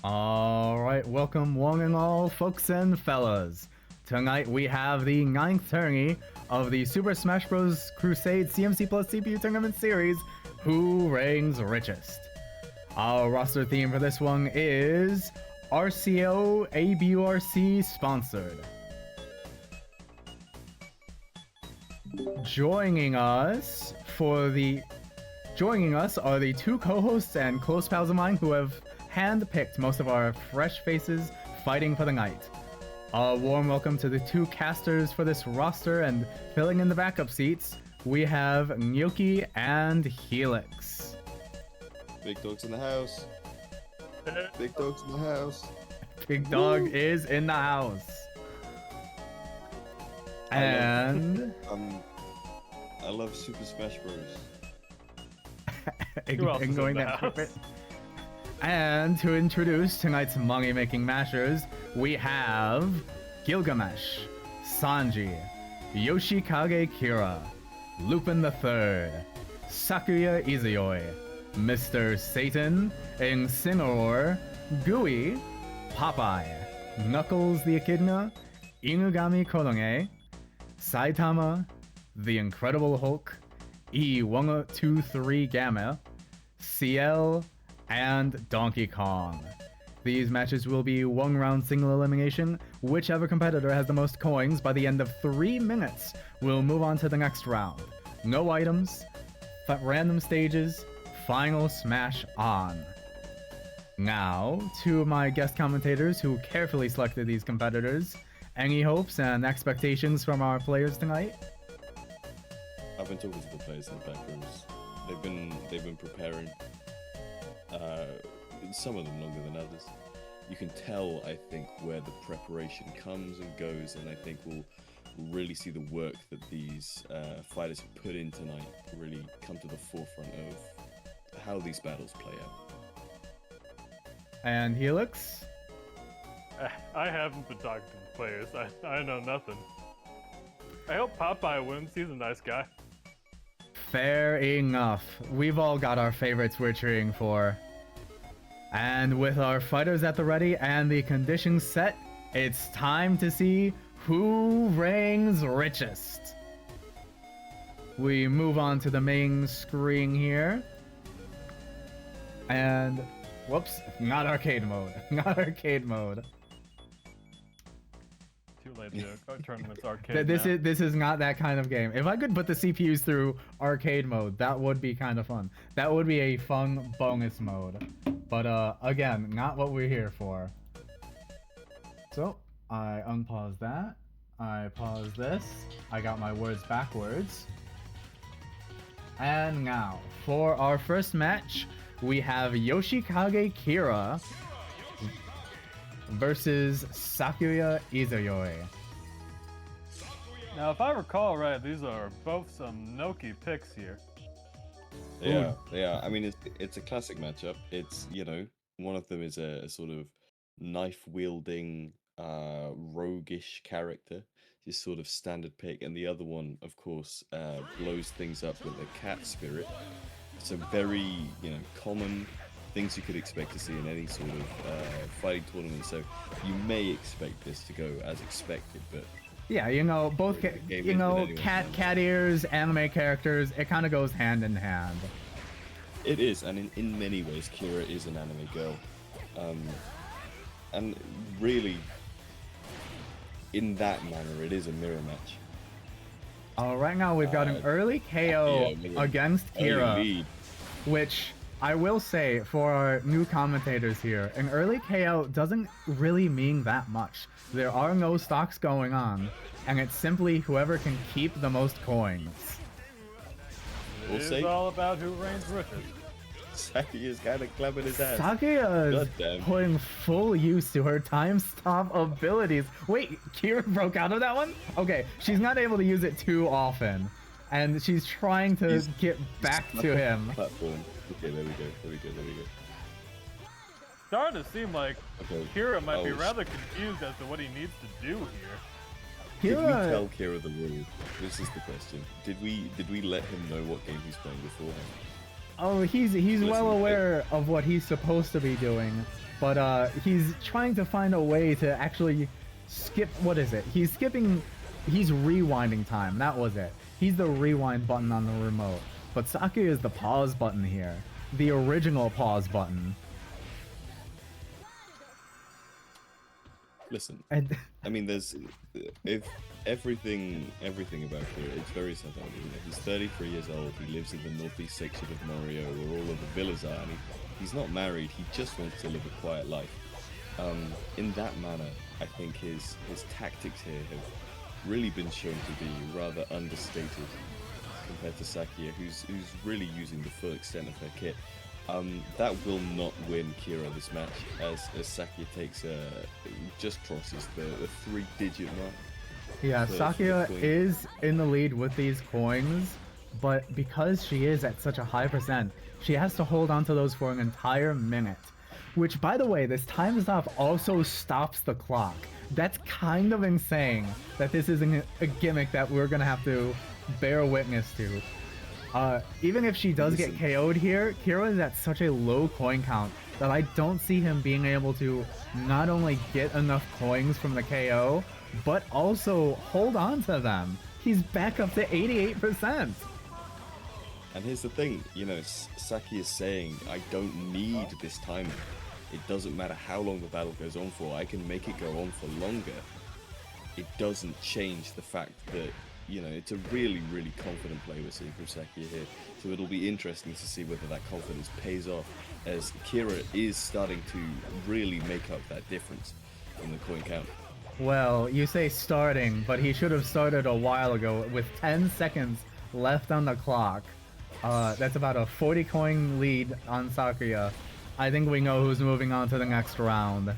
Alright, welcome one and all folks and fellas. Tonight we have the 9th tourney of the Super Smash Bros. Crusade CMC Plus CPU Tournament Series, Who Reigns Richest. Our roster theme for this one is RCoABURC sponsored. Joining us are the two co-hosts and close pals of mine who have hand-picked most of our fresh faces fighting for the night. A warm welcome to the two casters for this roster, and filling in the backup seats, we have Gnocchi and Helix. Big dog's in the house. Big dog's in the house. Big dog is in the house. And I love Super Smash Bros. Ignoring that carpet. And to introduce tonight's money-making mashers, we have Gilgamesh, Sanji, Yoshikage Kira, Lupin III, Sakuya Izuyoi, Mr. Satan, Incineroar, Gooey, Popeye, Knuckles the Echidna, Inugami Koronge, Saitama, The Incredible Hulk, E123 Gamma, CL, and Donkey Kong. These matches will be one-round single elimination. Whichever competitor has the most coins by the end of 3 minutes will move on to the next round. No items, random stages, final smash on. Now, to my guest commentators who carefully selected these competitors, any hopes and expectations from our players tonight? I've been talking to the players in the back rooms. They've been preparing. Some of them longer than others. You can tell, I think, where the preparation comes and goes, and I think we'll really see the work that these fighters have put in tonight really come to the forefront of how these battles play out. And Helix? I haven't been talking to the players. I know nothing. I hope Popeye wins. He's a nice guy. Fair enough. We've all got our favorites we're cheering for. And with our fighters at the ready and the conditions set, it's time to see who reigns richest. We move on to the main screen here. And, whoops, not arcade mode. Not arcade mode. Too late to tournament's arcade. This is not that kind of game. If I could put the CPUs through arcade mode, that would be kind of fun. That would be a fun bonus mode. But again, not what we're here for. So I unpause that. I pause this. I got my words backwards. And now for our first match, we have Yoshikage Kira versus Sakuya Izuyoi. Now, if I recall right, these are both some Noki picks here. Yeah, yeah. I mean, it's a classic matchup. It's, you know, one of them is a sort of knife-wielding, roguish character, just sort of standard pick, and the other one, of course, blows things up with a cat spirit. Some very, you know, common things you could expect to see in any sort of fighting tournament. So you may expect this to go as expected, but yeah, you know, both cat ears, anime characters, it kind of goes hand in hand. It is, and in many ways, Kira is an anime girl, and really, in that manner, it is a mirror match. Right now we've got an early KO against Kira, which I will say for our new commentators here, an early KO doesn't really mean that much. There are no stocks going on, and it's simply whoever can keep the most coins. It is all about who reigns richest. Sakuya's kind of clapping his ass. Sakuya's putting full use to her time stop abilities. Wait, Kira broke out of that one? Okay, she's not able to use it too often, and she's trying to get back to him. Platform. Okay, there we go. Starting to seem like Kira might be rather confused as to what he needs to do here. Did we tell Kira the rules? This is the question. Did we let him know what game he's playing beforehand? Oh, he's Listen, well aware of what he's supposed to be doing, but he's trying to find a way to actually skip. What is it? He's rewinding time. That was it. He's the rewind button on the remote, but Sakuya is the pause button here, the original pause button. Listen, And I mean, there's if everything about Kira, it's very simple. You know, he's 33 years old. He lives in the northeast section of Morio, where all of the villas are. And he's not married. He just wants to live a quiet life. In that manner, I think his tactics here have really been shown to be rather understated compared to Sakuya, who's really using the full extent of her kit. That will not win Kira this match, as Sakuya just crosses the 3-digit mark. yeah, for Sakuya the queen. is in the lead with these coins, but because she is at such a high percent, she has to hold on to those for an entire minute. Which, by the way, this time stop also stops the clock. That's kind of insane that this isn't a gimmick that we're gonna have to bear witness to. Even if she does get KO'd here, Kira is at such a low coin count that I don't see him being able to not only get enough coins from the KO, but also hold on to them. He's back up to 88%. And here's the thing, you know, Saki is saying, I don't need this timer. It doesn't matter how long the battle goes on for, I can make it go on for longer. It doesn't change the fact that, you know, it's a really, really confident play we're seeing from Sakuya here. So it'll be interesting to see whether that confidence pays off, as Kira is starting to really make up that difference in the coin count. Well, you say starting, but he should have started a while ago with 10 seconds left on the clock. That's about a 40 coin lead on Sakuya. I think we know who's moving on to the next round.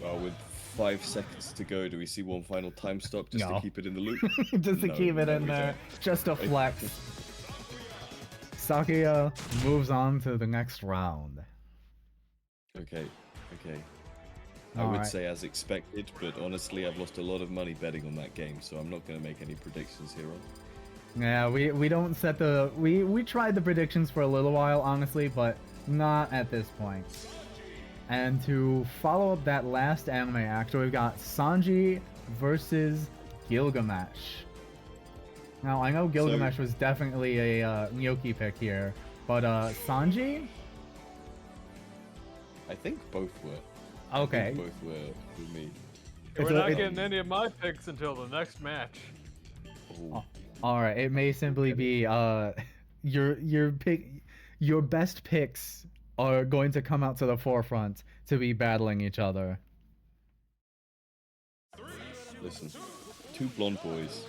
Well, with 5 seconds to go, do we see one final time stop just No. to keep it in the loop? Just to No, keep it no, in we there. don't. Just a flex. Sakuya moves on to the next round. Okay. I would Alright. say as expected, but honestly, I've lost a lot of money betting on that game, so I'm not going to make any predictions here on. Yeah, we don't set the... We tried the predictions for a little while, honestly, but not at this point. And to follow up that last anime act, we've got Sanji versus Gilgamesh. Now, I know Gilgamesh was definitely a Nyoki pick here, but Sanji? I think both were. Okay. Both were with me. We're not getting any of my picks until the next match. Oh, Alright, it may simply be your best picks are going to come out to the forefront to be battling each other. listen. 2 blonde boys.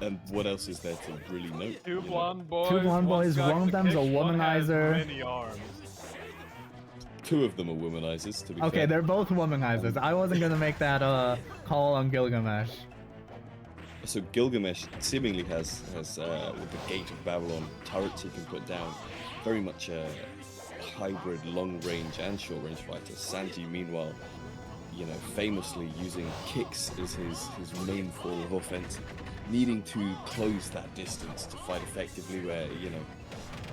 And what else is there to really note? Two you know? blonde boys. Two blonde one's boys, got one of them's a kicks, one has womanizer. many arms. 2 of them are womanizers, to be Okay, fair. they're both womanizers. I wasn't gonna make that call on Gilgamesh. So Gilgamesh seemingly has with the Gate of Babylon turrets he can put down, very much a hybrid long-range and short-range fighter. Sanji, meanwhile, you know, famously using kicks as his main form of offense, needing to close that distance to fight effectively. Where, you know,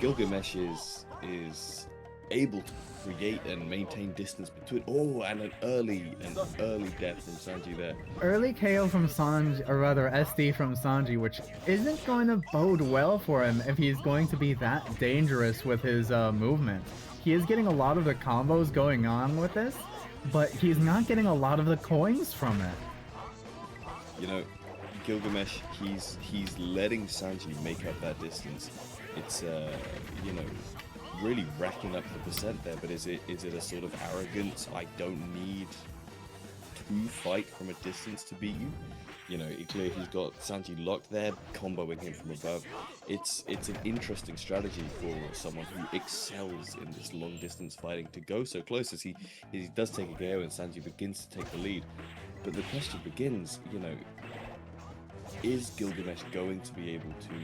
Gilgamesh is able to create and maintain distance between. Oh, and an early death from Sanji there. Early KO from Sanji, or rather SD from Sanji, which isn't going to bode well for him if he's going to be that dangerous with his movement. He is getting a lot of the combos going on with this, but he's not getting a lot of the coins from it. You know, Gilgamesh, he's letting Sanji make up that distance. It's you know, really racking up the percent there, but is it a sort of arrogance? I don't need to fight from a distance to beat you. You know, clearly he's got Sanji locked there, comboing him from above. It's an interesting strategy for someone who excels in this long distance fighting to go so close as he does take a KO and Sanji begins to take the lead. But the question begins, you know, is Gilgamesh going to be able to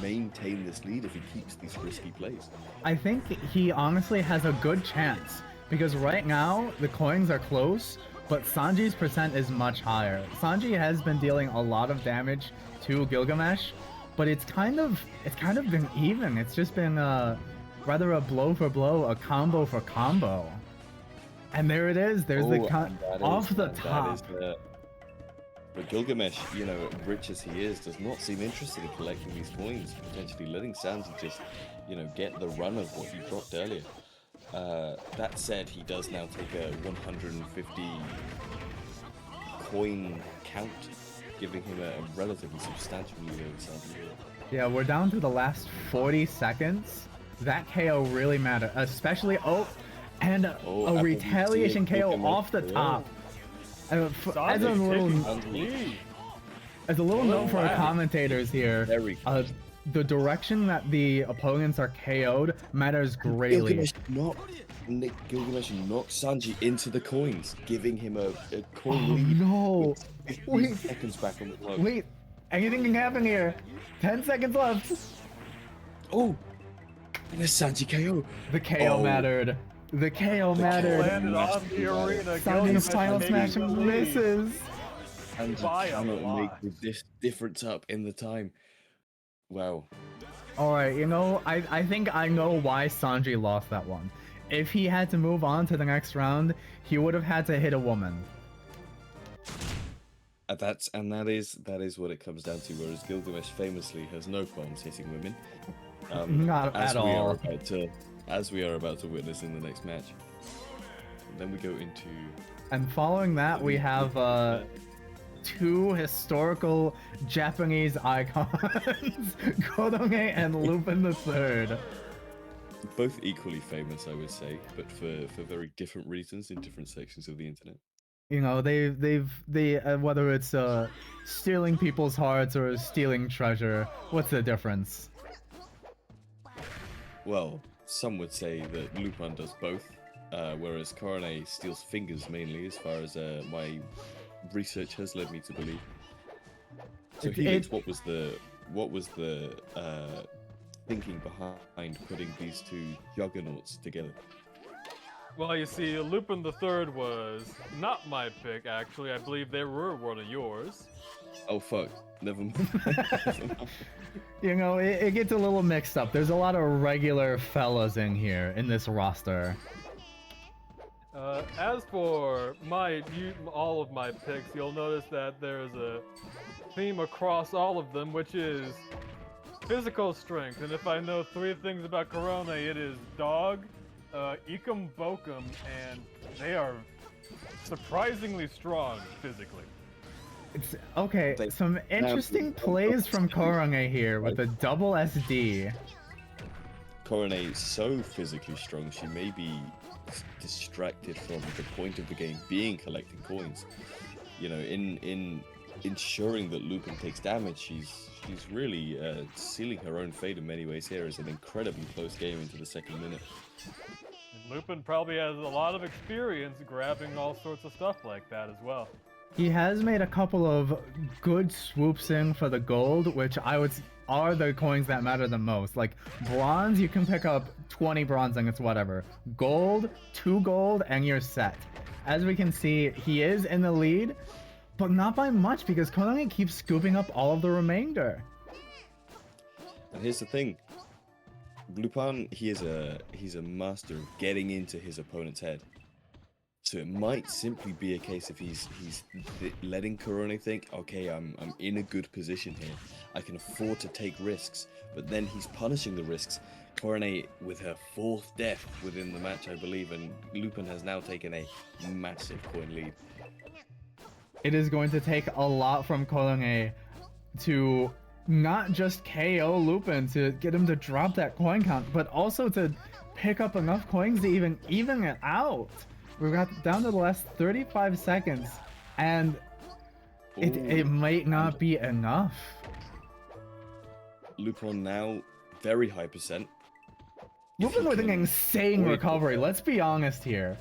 maintain this lead if he keeps these risky plays? I think he honestly has a good chance, because right now the coins are close, but Sanji's percent is much higher. Sanji has been dealing a lot of damage to Gilgamesh, but it's kind of been even. It's just been rather a blow for blow, a combo for combo. And there it is. There's off the top. But Gilgamesh, you know, rich as he is, does not seem interested in collecting these coins, potentially letting Sanji just, you know, get the run of what he dropped earlier. That said, he does now take a 150 coin count, giving him a relatively substantial lead over Sanji. Yeah, we're down to the last 40 seconds. That KO really mattered, especially a retaliation KO off the top. As a little note for our commentators here, the direction that the opponents are KO'd matters greatly. Gilgamesh knocks Sanji into the coins, giving him a coin lead. No! Wait, seconds back on the clock. Wait, anything can happen here. 10 seconds left. Oh, and a Sanji KO. The KO mattered. The KO mattered. Landed on the arena. Sanji's final smash misses. And cannot make the difference up in the time. Wow. Alright, you know, I think I know why Sanji lost that one. If he had to move on to the next round, he would have had to hit a woman. That is what it comes down to. Whereas Gilgamesh famously has no qualms hitting women. Not at all. As we are about to witness in the next match. And then we go into... And following that, we have two historical Japanese icons, Koronge and Lupin III. Both equally famous, I would say, but for very different reasons in different sections of the internet. You know, they whether it's stealing people's hearts or stealing treasure, what's the difference? Well, some would say that Lupin does both, whereas Koronge steals fingers mainly, as far as my research has led me to believe. So Helix, what was the thinking behind putting these two juggernauts together? Well, you see, Lupin III was not my pick, actually. I believe they were one of yours. Oh, fuck. Never mind. You know, it gets a little mixed up. There's a lot of regular fellas in here, in this roster. As for all of my picks, you'll notice that there's a theme across all of them, which is physical strength. And if I know three things about Koronge, it is dog, Ecum Bokum, and they are surprisingly strong physically. Okay, some interesting plays from Koronge here with a double SD. Koronge is so physically strong, she may be distracted from the point of the game being collecting coins. You know, in ensuring that Lupin takes damage, she's really sealing her own fate in many ways here. It's an incredibly close game into the second minute. And Lupin probably has a lot of experience grabbing all sorts of stuff like that as well. He has made a couple of good swoops in for the gold, which are the coins that matter the most. Like bronze, you can pick up 20 bronze ingots, whatever. Gold, 2 gold, and you're set. As we can see, he is in the lead, but not by much because Koronge keeps scooping up all of the remainder. And here's the thing. Lupin, he's a master of getting into his opponent's head. So it might simply be a case of he's letting Koronge think, okay, I'm in a good position here. I can afford to take risks, but then he's punishing the risks. Koronge with her 4th death within the match, I believe, and Lupin has now taken a massive coin lead. It is going to take a lot from Koronge to not just KO Lupin to get him to drop that coin count, but also to pick up enough coins to even it out. We got down to the last 35 seconds, and it might not be enough. Lupin now very high percent. Lupin with an insane recovery. Let's be honest here.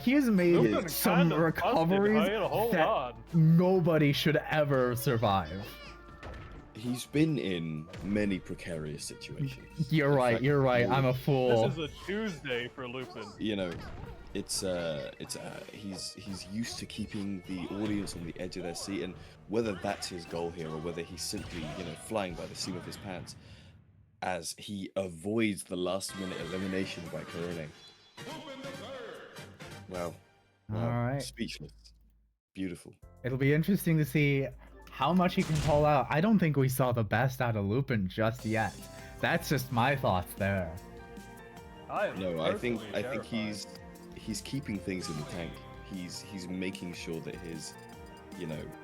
He has made some recoveries that nobody should ever survive. He's been in many precarious situations. You're right. I'm a fool. This is a Tuesday for Lupin. You know, he's used to keeping the audience on the edge of their seat, and whether that's his goal here or whether he's simply, flying by the seat of his pants, as he avoids the last-minute elimination by Corone. Wow. All right. Speechless. Beautiful. It'll be interesting to see how much he can pull out. I don't think we saw the best out of Lupin just yet. That's just my thoughts there. I think he's keeping things in the tank. He's making sure that his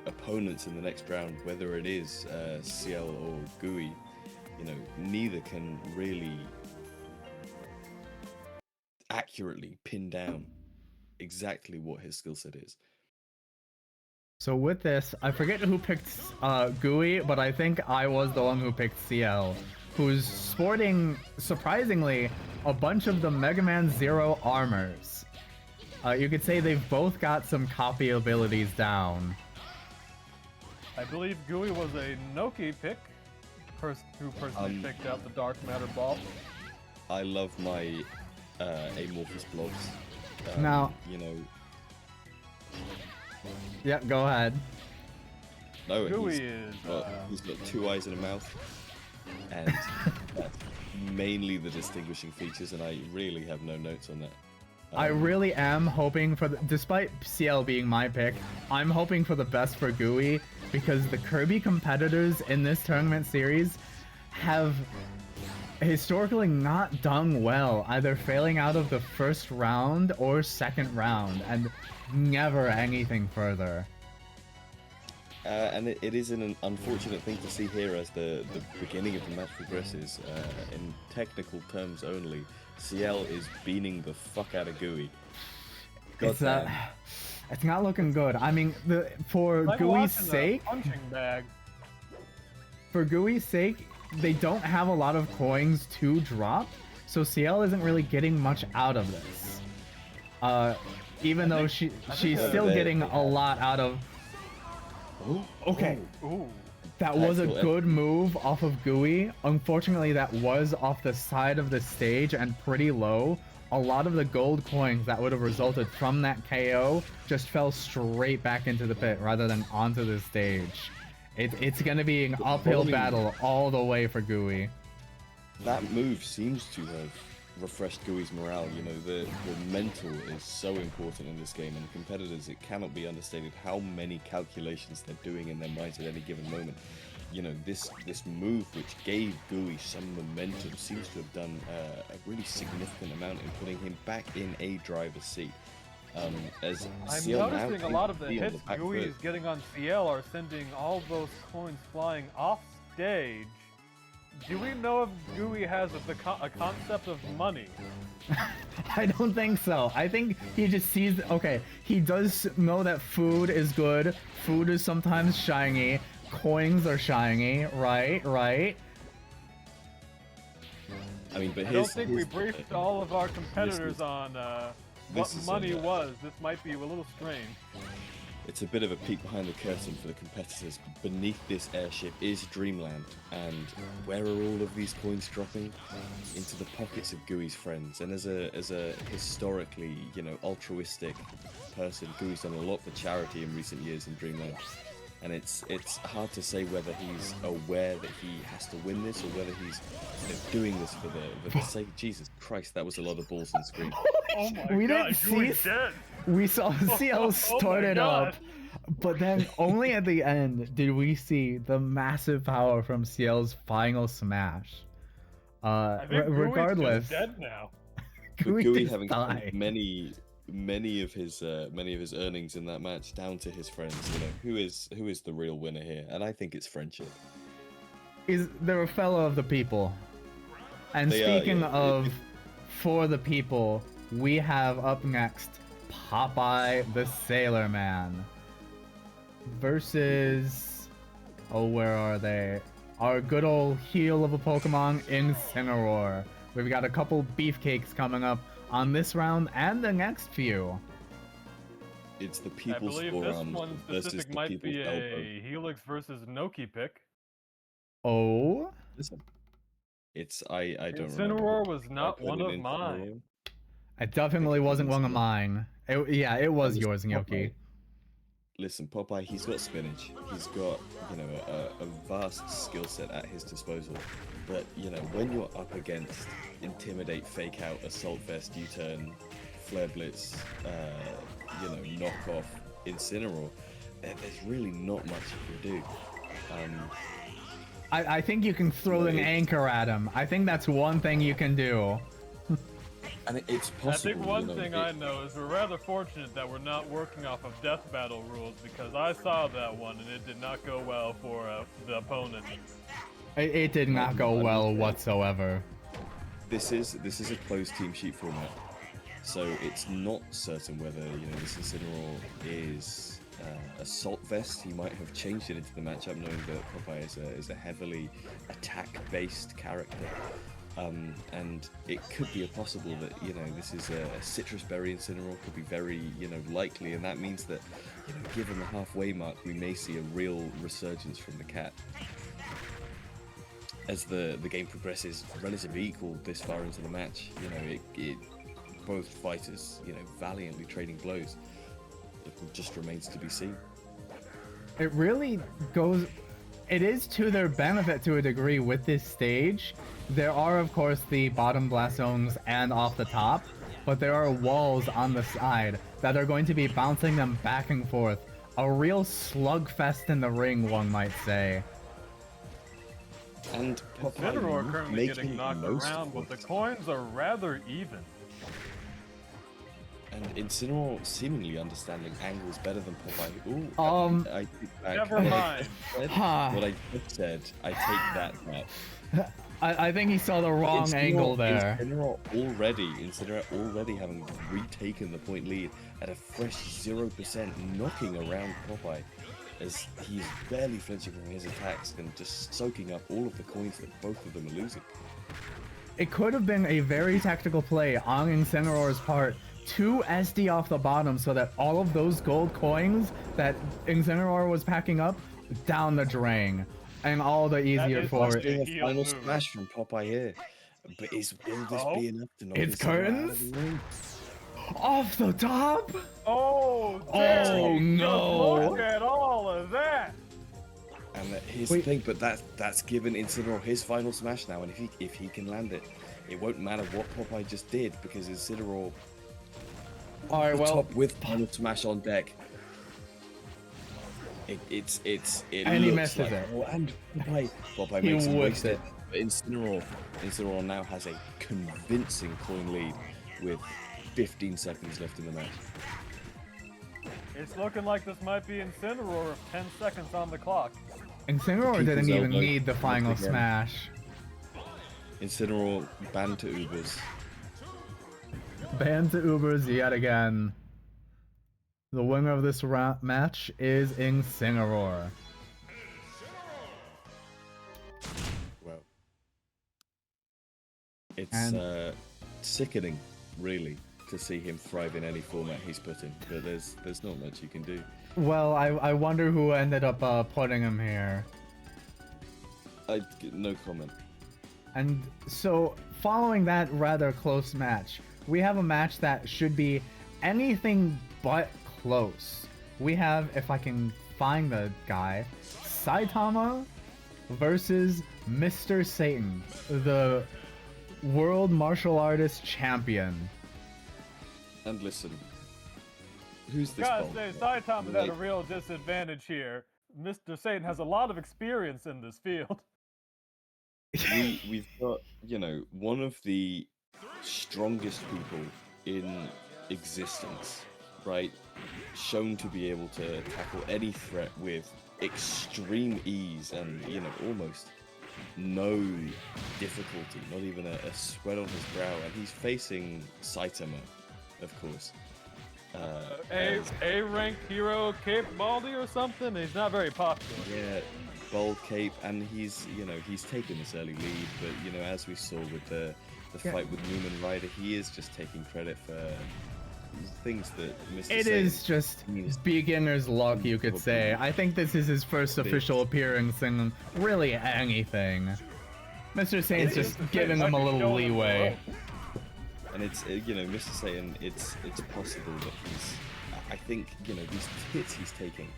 opponents in the next round, whether it is CL or GUI, neither can really accurately pin down exactly what his skill set is. So with this, I forget who picked GUI, but I think I was the one who picked CL, who's sporting, surprisingly, a bunch of the Mega Man Zero armors. You could say they've both got some copy abilities down. I believe GUI was a Noki pick, who personally picked out the Dark Matter Ball. I love my amorphous blobs. Now, yeah, go ahead. No, GUI he's got 2 eyes and a mouth, and that's mainly the distinguishing features, and I really have no notes on that. I really am hoping for despite CL being my pick, I'm hoping for the best for GUI, because the Kirby competitors in this tournament series have historically not done well, either failing out of the first round or second round, and never anything further. And it is an unfortunate thing to see here as the beginning of the match progresses. In technical terms only, CL is beaning the fuck out of GUI. It's not looking good. I mean, for GUI's sake, they don't have a lot of coins to drop, so CL isn't really getting much out of this. Even though she's still getting a lot out of. Okay. Ooh. That was a good move off of GUI. Unfortunately, that was off the side of the stage and pretty low. A lot of the gold coins that would have resulted from that KO just fell straight back into the pit rather than onto the stage. It's going to be an uphill battle all the way for GUI. That move seems to have refreshed GUI's morale. The mental is so important in this game, and competitors, it cannot be understated how many calculations they're doing in their minds at any given moment. This move, which gave GUI some momentum, seems to have done a really significant amount in putting him back in a driver's seat. As I'm CL noticing a lot of the hits GUI is getting on CL are sending all those coins flying off stage. Do we know if GUI has a concept of money? I don't think so. I think he just sees... Okay, he does know that food is good. Food is sometimes shiny. Coins are shiny. Right. I mean, but I don't think we briefed all of our competitors on what money was. This might be a little strange. It's a bit of a peek behind the curtain for the competitors. Beneath this airship is Dreamland, and where are all of these coins dropping? Into the pockets of GUI's friends. And as a historically, altruistic person, GUI's done a lot for charity in recent years in Dreamland. And it's hard to say whether he's aware that he has to win this, or whether he's doing this for the sake. Jesus Christ, that was a lot of balls on screen. Oh my We God, didn't see. dead. We saw CL started up, but then only at the end did we see the massive power from CL's final smash. I think Regardless, dead now. GUI having many of his earnings in that match down to his friends. Who is the real winner here? And I think it's friendship. They're a fellow of the people. And speaking of for the people, we have up next Popeye the Sailor Man versus, where are they? Our good old heel of a Pokemon, Incineroar. We've got a couple beefcakes coming up on this round and the next few. It's the people's I believe this one specific might be a Helix versus Noki pick. Oh? It's I don't remember. Incineroar was not one of mine. It definitely wasn't one of mine. Yeah, it was yours, Popeye. Gnocchi. Listen, Popeye, he's got spinach. He's got, you know, a vast skill set at his disposal. But, you know, when you're up against Intimidate, Fake Out, Assault Vest, U-Turn, Flare Blitz, you know, Knock Off, Incineroar, there's really not much you can do. I think you can throw an anchor at him. I think that's one thing you can do. And it's possible. I think one you know, thing I know is we're rather fortunate that we're not working off of death battle rules, because I saw that one and it did not go well for the opponent. It did not go well whatsoever. This is a closed team sheet format, so it's not certain whether, you know, this Incineroar is Assault Vest. He might have changed it into the matchup, knowing that Popeye is a heavily attack-based character. And it could be possible that, you know, this is a Citrus Berry Incineroar, could be very, you know, likely, and that means that, you know, given the halfway mark, we may see a real resurgence from the cat. As the game progresses relatively equal this far into the match, you know, it both fighters, you know, valiantly trading blows. It just remains to be seen. It really goes... It is to their benefit to a degree with this stage. There are, of course, the bottom blast zones and off the top, but there are walls on the side that are going to be bouncing them back and forth. A real slugfest in the ring, one might say. And Incineroar currently getting making knocked most around, of but the it. coins are rather even. And Incineroar seemingly understanding angles better than Popeye. Ooh, I take back Never what I mind. said. Huh. What I just said, I take that back. I think he saw the wrong angle there. Incineroar already having retaken the point lead at a fresh 0%, knocking around Popeye as he's barely flinching from his attacks and just soaking up all of the coins that both of them are losing. It could have been a very tactical play on Incineroar's part to SD off the bottom so that all of those gold coins that Incineroar was packing up down the drain. And all the easier is for such it. a A heel final move. smash from Popeye here. But will this be enough to knock It's Incineroar out of curtains? the ring? Off the top? Oh, Oh, dang. no. Just look at all of that. And here's Wait. the thing, but that's given Incineroar his final smash now, and if he can land it, it won't matter what Popeye just did, because Incineroar Alright, well, top with final smash on deck. It And he looks misses like, it. Oh, and Popeye He makes him whips waste it. But Incineroar now has a convincing coin lead with 15 seconds left in the match. It's looking like this might be Incineroar with 10 seconds on the clock. Incineroar Keep didn't his even elbow need the once final again. smash. Incineroar banned to Ubers. Banned to Ubers yet again. The winner of this match is Incineroar. Well, it's And- sickening, really, to see him thrive in any format he's put in. But there's not much you can do. Well, I wonder who ended up putting him here. No comment. And so, following that rather close match, we have a match that should be anything but close. We have, if I can find the guy, Saitama versus Mr. Satan, the World Martial Artist Champion. And listen, who's this? Gotta bald say, guy? Saitama's at a real disadvantage here. Mr. Satan has a lot of experience in this field. We've got, you know, one of the strongest people in existence, right? Shown to be able to tackle any threat with extreme ease and, you know, almost no difficulty, not even a sweat on his brow. And he's facing Saitama, of course. A ranked hero, Cape Baldy or something. He's not very popular. Yeah, bold cape, and he's taken this early lead, but you know, as we saw with the fight with Newman Ryder, he is just taking credit for things that Mr. It Satan is just means. beginner's luck, you could say. I think this is his first official appearance in really anything. Mr. Satan's just giving him a little leeway. And it's Mr. Satan. It's possible that I think these hits he's taking,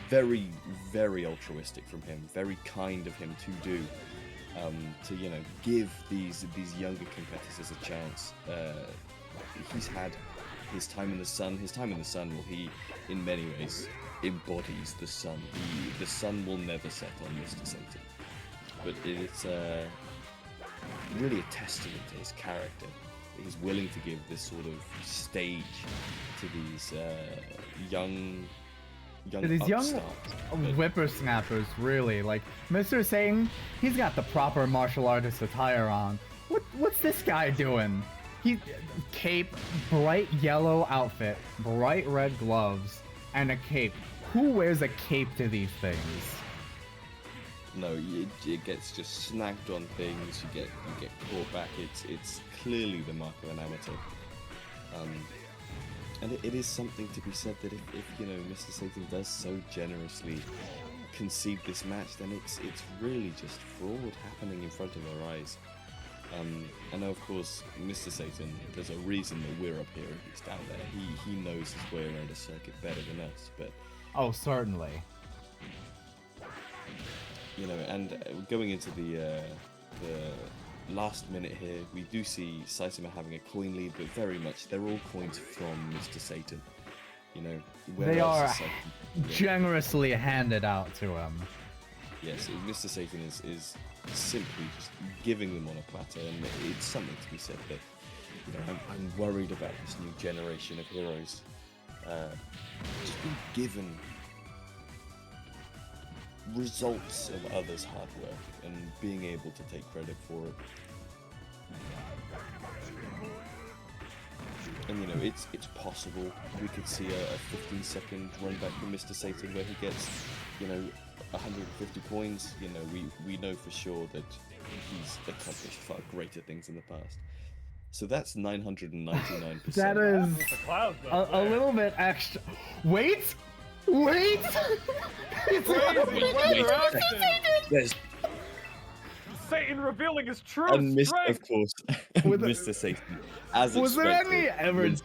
very very altruistic from him, very kind of him to do, to give these younger competitors a chance. He's had his time in the sun. His time in the sun, well, he in many ways embodies the sun. The sun will never set on Mr. Satan, but it's really a testament to his character. He's willing to give this sort of stage to these young whippersnappers, really. Like, Mr. Satan, he's got the proper martial artist attire on. What's this guy doing? Cape, bright yellow outfit, bright red gloves, and a cape. Who wears a cape to these things? No, it gets just snagged on things. You get caught back. It's clearly the mark of an amateur. And it is something to be said that if Mr. Satan does so generously concede this match, then it's really just fraud happening in front of our eyes. And of course, Mr. Satan, there's a reason that we're up here and he's down there. He knows his way around a circuit better than us, but... Oh, certainly. And going into the last minute here, we do see Saitama having a coin lead, but very much they're all coins from Mr. Satan. They are generously handed out to him. Yes, Mr. Satan is simply just giving them on a platter, and it's something to be said that I'm worried about this new generation of heroes just being given results of others' hard work and being able to take credit for it. And it's possible we could see a 15-second run back from Mr. Satan where he gets 150 points. We know for sure that he's accomplished far greater things in the past. So that's 999%. That is a little bit extra. Wait! It's There's Satan revealing his true strength. strength. Of course, Mr. Satan. As was there expected,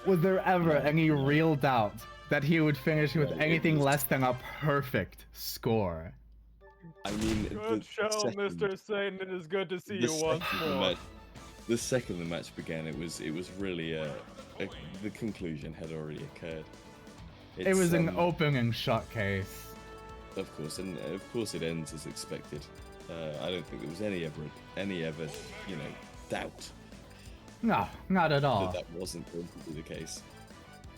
was there ever any real doubt that he would finish with anything less than a perfect score? I mean, Good show, Mr. Satan. It is good to see you once more. The second the match began, it was really the conclusion had already occurred. It was an open and shut case. Of course, and of course it ends as expected. I don't think there was any ever doubt. No, not at all. That wasn't going to be the case.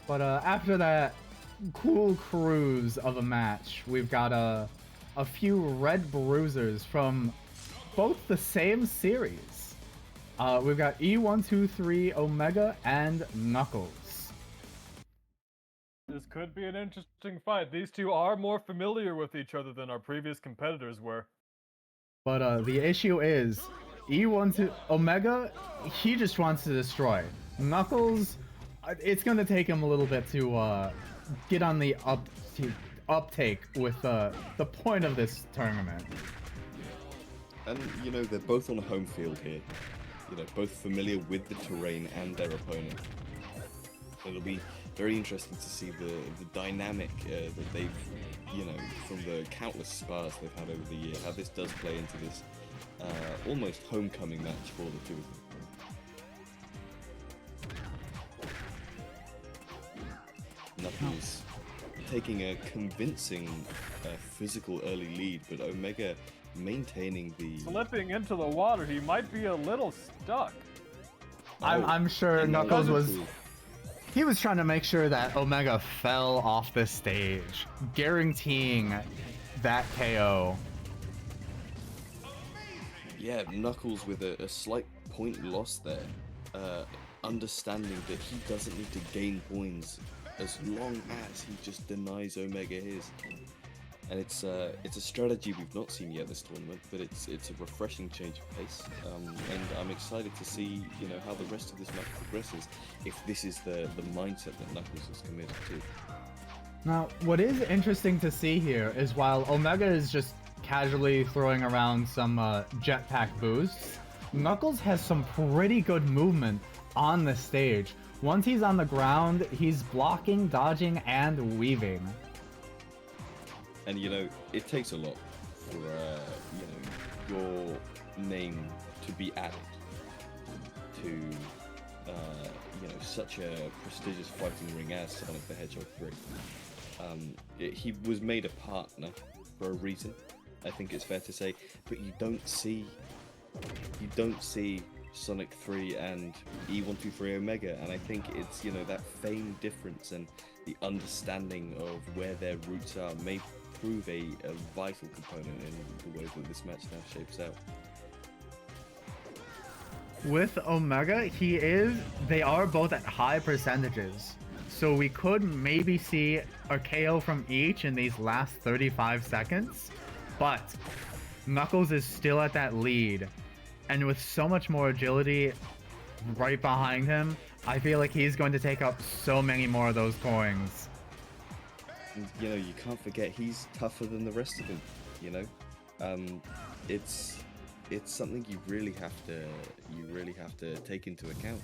But after that cool cruise of a match, we've got a few red bruisers from both the same series. We've got E123 Omega and Knuckles. This could be an interesting fight. These two are more familiar with each other than our previous competitors were. But the issue is, Omega, he just wants to destroy. Knuckles, it's gonna take him a little bit to get on the uptake with the point of this tournament. And they're both on a home field here. Both familiar with the terrain and their opponent. It'll be very interesting to see the dynamic that they've, from the countless spars they've had over the year, how this does play into this almost homecoming match for the two of them. Knuckles taking a convincing physical early lead, but Omega maintaining the... Slipping into the water, he might be a little stuck. I'm sure Knuckles was... He was trying to make sure that Omega fell off the stage, guaranteeing that KO. Yeah, Knuckles with a slight point loss there, understanding that he doesn't need to gain points as long as he just denies Omega his. And it's a strategy we've not seen yet this tournament, but it's a refreshing change of pace, and I'm excited to see how the rest of this match progresses, if this is the mindset that Knuckles is committed to. Now, what is interesting to see here is while Omega is just casually throwing around some jetpack boosts, Knuckles has some pretty good movement on the stage. Once he's on the ground, he's blocking, dodging, and weaving. And you know, it takes a lot for your name to be added to such a prestigious fighting ring as Sonic the Hedgehog 3. He was made a partner for a reason, I think it's fair to say, but you don't see Sonic 3 and E123 Omega, and I think it's that fame difference and the understanding of where their roots are may prove a vital component in the way that this match now shapes out. With Omega, they are both at high percentages. So we could maybe see a KO from each in these last 35 seconds, but Knuckles is still at that lead. And with so much more agility right behind him, I feel like he's going to take up so many more of those coins. And, you can't forget he's tougher than the rest of them. It's something you really have to take into account.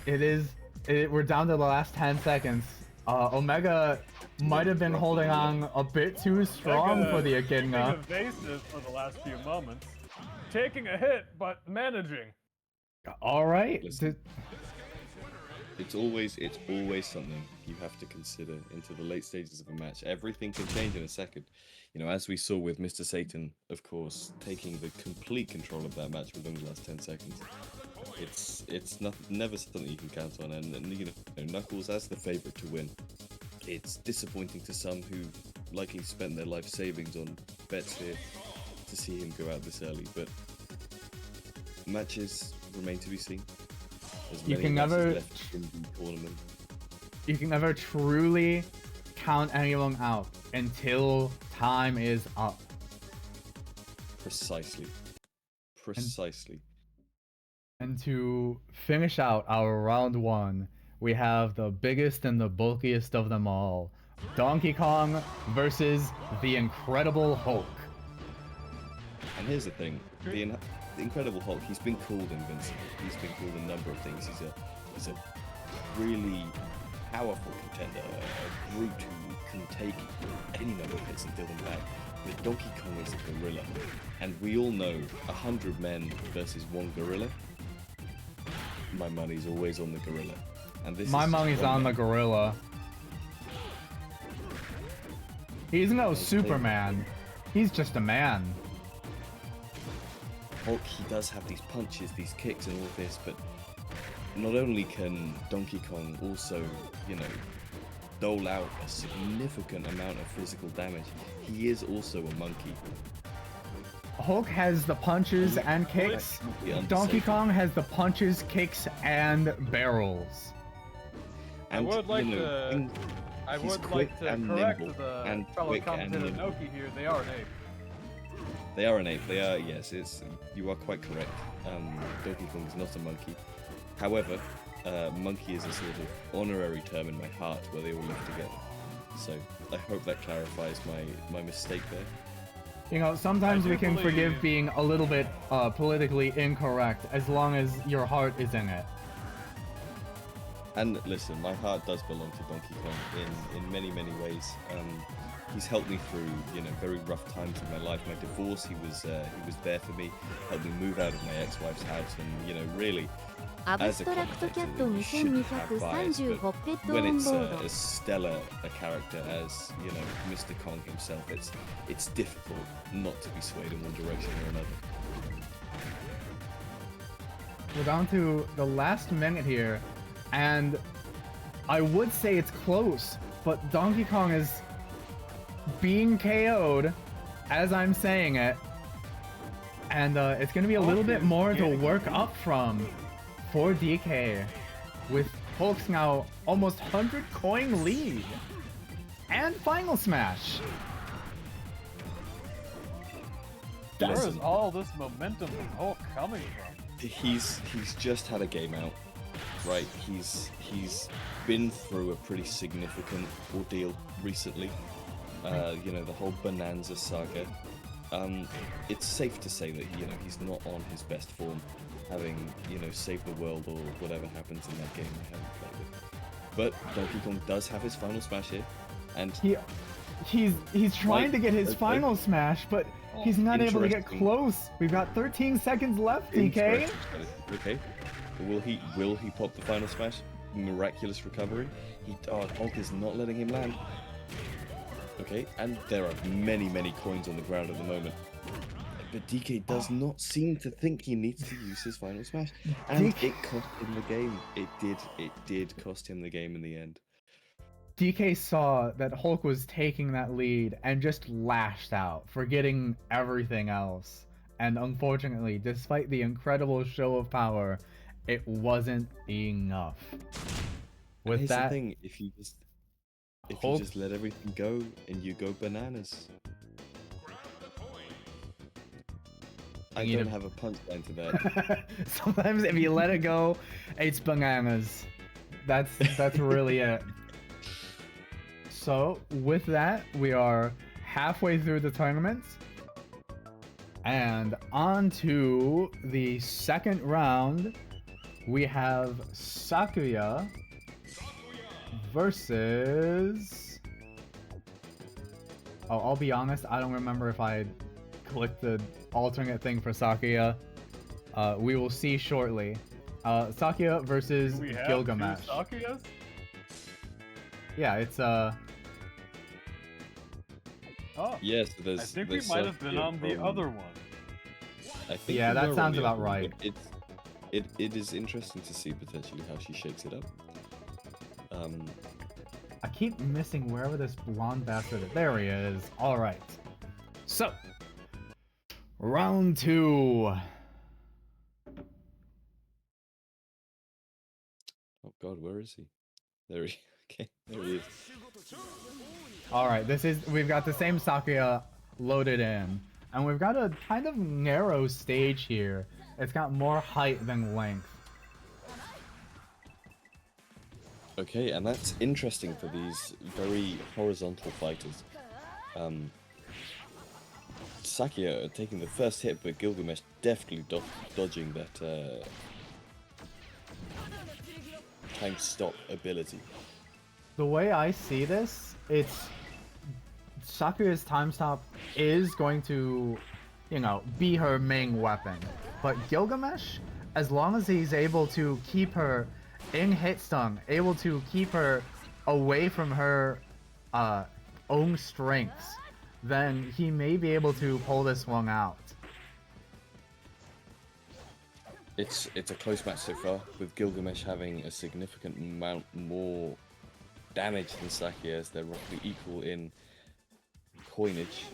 We're down to the last 10 seconds. Omega might have been holding on a bit too strong for the Echidna. Evasive for the last few moments. Taking a hit, but managing. All right. Listen, it's always something you have to consider into the late stages of a match. Everything can change in a second. As we saw with Mr. Satan, of course, taking the complete control of that match within the last 10 seconds. It's never something you can count on, and Knuckles as the favorite to win. It's disappointing to some who likely spent their life savings on bets here to see him go out this early, but matches remain to be seen. You can never left in the tournament. You can never truly count anyone out until time is up. Precisely. And to finish out our round one, we have the biggest and the bulkiest of them all, Donkey Kong versus the Incredible Hulk. And here's the thing, the Incredible Hulk, he's been called invincible. He's been called a number of things. He's a really powerful contender, a brute who can take any number of hits and deal them back. But Donkey Kong is a gorilla, and we all know 100 men versus one gorilla. My money's always on the gorilla. And my money's on the gorilla. He's no Superman. He's just a man. Hulk, he does have these punches, these kicks and all of this, but not only can Donkey Kong also, dole out a significant amount of physical damage, he is also a monkey. Hulk has the punches and kicks. Donkey Kong has the punches, kicks, and barrels. And, I would like to correct the fellow commentator Noki here. They are an ape. They are an ape. They are, yes. You are quite correct. Donkey Kong is not a monkey. However, monkey is a sort of honorary term in my heart where they all live together. So I hope that clarifies my mistake there. Sometimes we can forgive being a little bit politically incorrect as long as your heart is in it. And listen, my heart does belong to Donkey Kong in many, many ways. He's helped me through, very rough times in my life. My divorce, he was there for me, helped me move out of my ex-wife's house, and really, as a commentator, you shouldn't have bias, but when it's as stellar a character as, Mr. Kong himself, it's difficult not to be swayed in one direction or another. We're down to the last minute here, and I would say it's close, but Donkey Kong is being KO'd as I'm saying it, and it's going to be a little bit more to work up from for DK, with Hulk's now almost 100 coin lead, and Final Smash. Where is all this momentum from Hulk coming from? He's just had a game out, right? He's been through a pretty significant ordeal recently. The whole Bonanza saga. it's safe to say that he's not on his best form, having saved the world or whatever happens in that game I haven't played it. But Donkey Kong does have his final smash here, and he's trying to get his final smash, but he's not able to get close. We've got 13 seconds left, DK. Okay, will he pop the final smash? Miraculous recovery. Hulk is not letting him land. Okay, and there are many coins on the ground at the moment. But DK does not seem to think he needs to use his final smash. And it cost him the game. It did cost him the game in the end. DK saw that Hulk was taking that lead and just lashed out, forgetting everything else. And unfortunately, despite the incredible show of power, it wasn't enough. With Here's that, the thing, if you just let everything go and you go bananas. I don't have a punchline to that. Sometimes if you let it go, it's bananas. That's really it. So with that, we are halfway through the tournament, and on to the second round. We have Sakuya versus... Oh, I'll be honest, I don't remember if I clicked the alternate thing for Sakuya. We will see shortly. Sakuya versus Gilgamesh. Two Sakuyas? Yeah, it's Oh. Yes, I think we might have been on the other one. I think yeah, that sounds about right. It is interesting to see potentially how she shakes it up. I keep missing wherever this blonde bastard is. There he is. All right. So, round 2. Oh God, where is he? There he. Okay, there he is. All right, we've got the same Sakuya loaded in, and we've got a kind of narrow stage here. It's got more height than length. Okay, and that's interesting for these very horizontal fighters. Sakuya taking the first hit, but Gilgamesh definitely dodging that time stop ability. The way I see this, it's Sakuya's time stop is going to, be her main weapon. But Gilgamesh, as long as he's able to keep her in hit stun, able to keep her away from her own strengths, then he may be able to pull this one out. It's a close match so far, with Gilgamesh having a significant amount more damage than Sakuya, as they're roughly equal in coinage.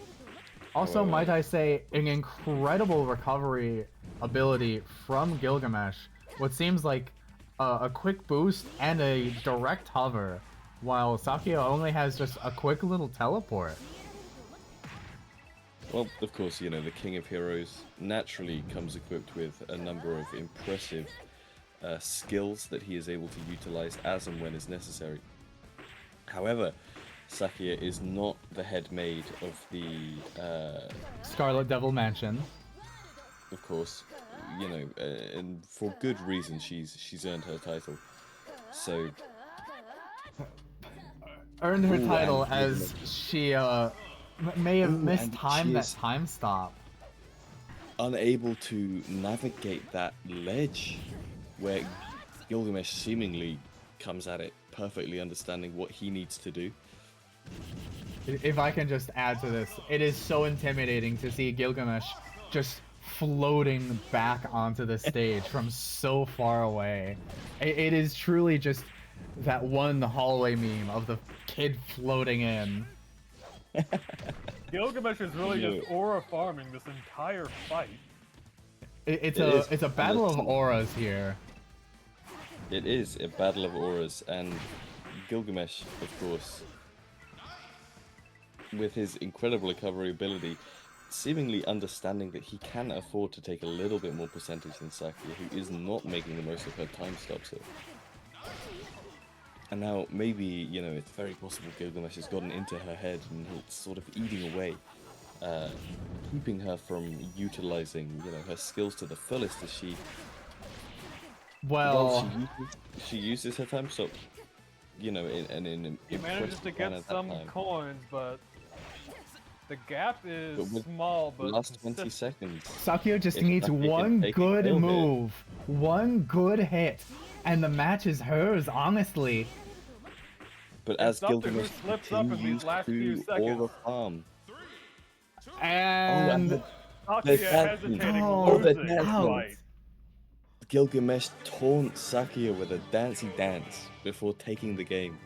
Also, However, might I say, an incredible recovery ability from Gilgamesh. What seems like a quick boost and a direct hover, while Sakuya only has just a quick little teleport. Well, of course, the King of Heroes naturally comes equipped with a number of impressive skills that he is able to utilize as and when is necessary. However, Sakuya is not the head maid of the Scarlet Devil Mansion. Of course, and for good reason. She's earned her title. So earned her title as she may have mistimed that time stop. Unable to navigate that ledge where Gilgamesh seemingly comes at it perfectly understanding what he needs to do. If I can just add to this, it is so intimidating to see Gilgamesh just floating back onto the stage from so far away. It is truly just that one hallway meme of the kid floating in. Gilgamesh is really just aura farming this entire fight. It's a battle of auras here. It is a battle of auras, and Gilgamesh, of course, with his incredible recovery ability, seemingly understanding that he can afford to take a little bit more percentage than Sakuya, who is not making the most of her time stops here. And now, maybe, it's very possible Gilgamesh has gotten into her head and it's sort of eating away. keeping her from utilizing, her skills to the fullest as she. Well, she uses her time, so in an He manages to impressive manner get that some time. coins, but the gap is But with small. But last 20 consistent. seconds. Sakio just if needs Saki can one take a good kill hit- move, one good hit, and the match is hers, honestly. But It's as up to who Gilgamesh slips up in these continues last few to seconds. overfarm. And Sakia dancing. hesitating, Oh, they're losing the dancing. fight. Gilgamesh taunts Sakia with a dancey dance before taking the game.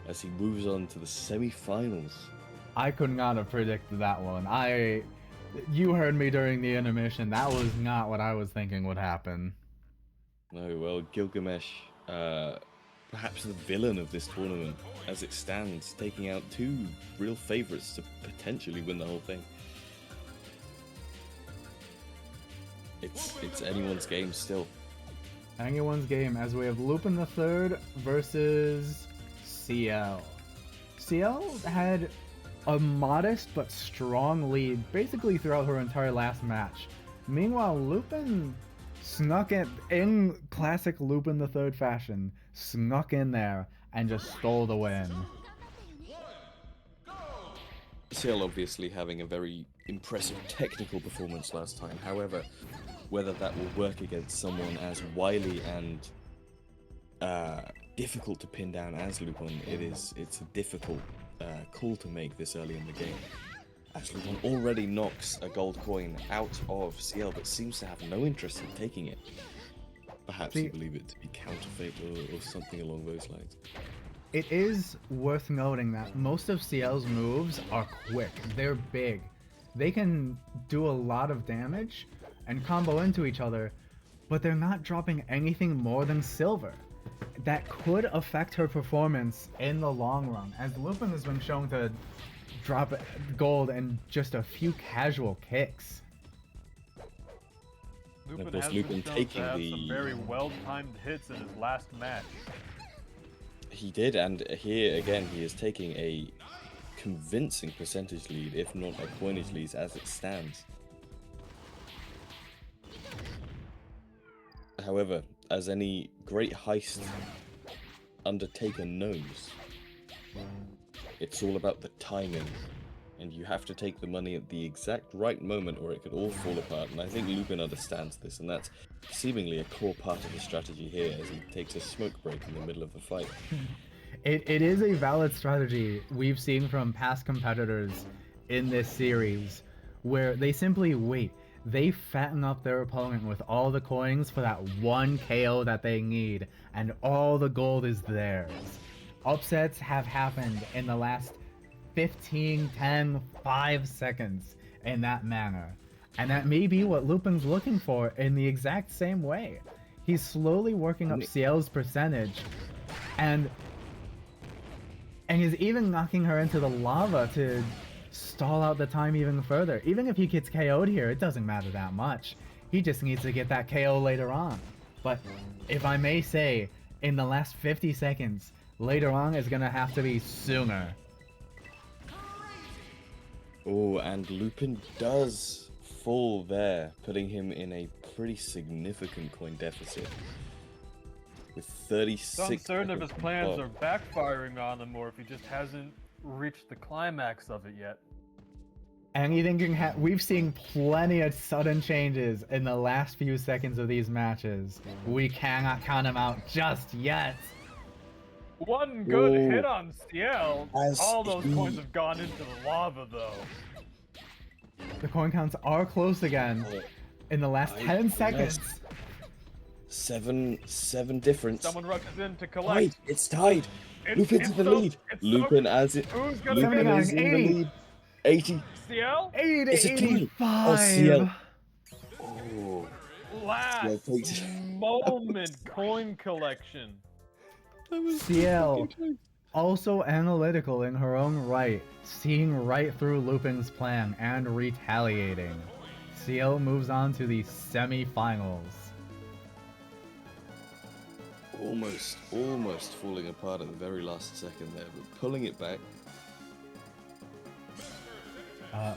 As he moves on to the semi-finals. I could not have predicted that one. You heard me during the intermission. That was not what I was thinking would happen. No, well, Gilgamesh, perhaps the villain of this tournament as it stands, taking out two real favorites to potentially win the whole thing. It's anyone's game still. Anyone's game, as we have Lupin the Third versus CL. CL had a modest but strong lead basically throughout her entire last match. Meanwhile, Lupin snuck in classic Lupin the Third fashion, snuck in there and just stole the win. CL obviously having a very impressive technical performance last time. However, whether that will work against someone as wily and difficult to pin down as Lupin, it's a difficult call to make this early in the game. As Lupin already knocks a gold coin out of CL, but seems to have no interest in taking it. Perhaps you believe it to be counterfeit or something along those lines. It is worth noting that most of CL's moves are quick. They're big. They can do a lot of damage and combo into each other, but they're not dropping anything more than silver. That could affect her performance in the long run, as Lupin has been shown to drop gold in just a few casual kicks. Lupin course, has Lupin been shown taking to have the- some very well-timed hits in his last match. He did, and here again he is taking a convincing percentage lead, if not a coinage lead as it stands. However, as any great heist undertaker knows, it's all about the timing, and you have to take the money at the exact right moment or it could all fall apart, and I think Lupin understands this, and that's seemingly a core part of his strategy here as he takes a smoke break in the middle of the fight. It is a valid strategy we've seen from past competitors in this series, where they simply wait. They fatten up their opponent with all the coins for that one KO that they need, and all the gold is theirs. Upsets have happened in the last 15, 10, 5 seconds in that manner. And that may be what Lupin's looking for in the exact same way. He's slowly working up CL's percentage, and he's even knocking her into the lava to stall out the time even further. Even if he gets KO'd here, it doesn't matter that much. He just needs to get that KO later on. But if I may say, in the last 50 seconds, later on is gonna have to be sooner. Oh, and Lupin does fall there, putting him in a pretty significant coin deficit. With 36 So uncertain if his seconds plans left. are backfiring on him or if he just hasn't reached the climax of it yet. Anything can happen. We've seen plenty of sudden changes in the last few seconds of these matches. We cannot count them out just yet. One good Ooh. hit on CL. As All those he- coins have gone into the lava, though. The coin counts are close again. In the last 10 seconds. Seven difference. Someone rushes in to Tied. collect. It's tied. Lupin's in the lead. it's Lupin as it. Who's gonna Lupin get is it? in the 80. lead. 80. CL? 80 It's a tie. 85. Oh, CL. Oh. Last takes- moment coin collection. CL, also analytical in her own right, seeing right through Lupin's plan and retaliating. CL moves on to the semi-finals. Almost falling apart at the very last second there, but pulling it back.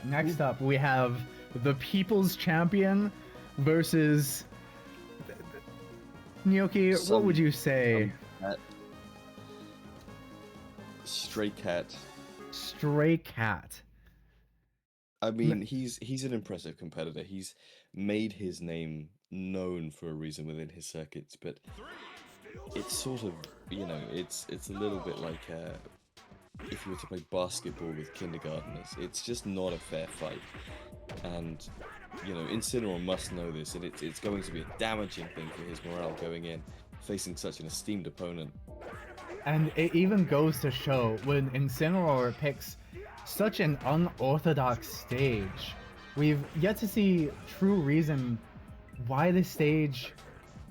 Next up, we have the People's Champion versus Gnocchi. What would you say? Stray Cat. Stray Cat. I mean, he's an impressive competitor. He's made his name known for a reason within his circuits, but it's sort of, you know, it's a little bit like if you were to play basketball with kindergartners. It's just not a fair fight, and you know, Incineroar must know this, and it's going to be a damaging thing for his morale going in, facing such an esteemed opponent. And it even goes to show when Incineroar picks such an unorthodox stage, we've yet to see true reason why this stage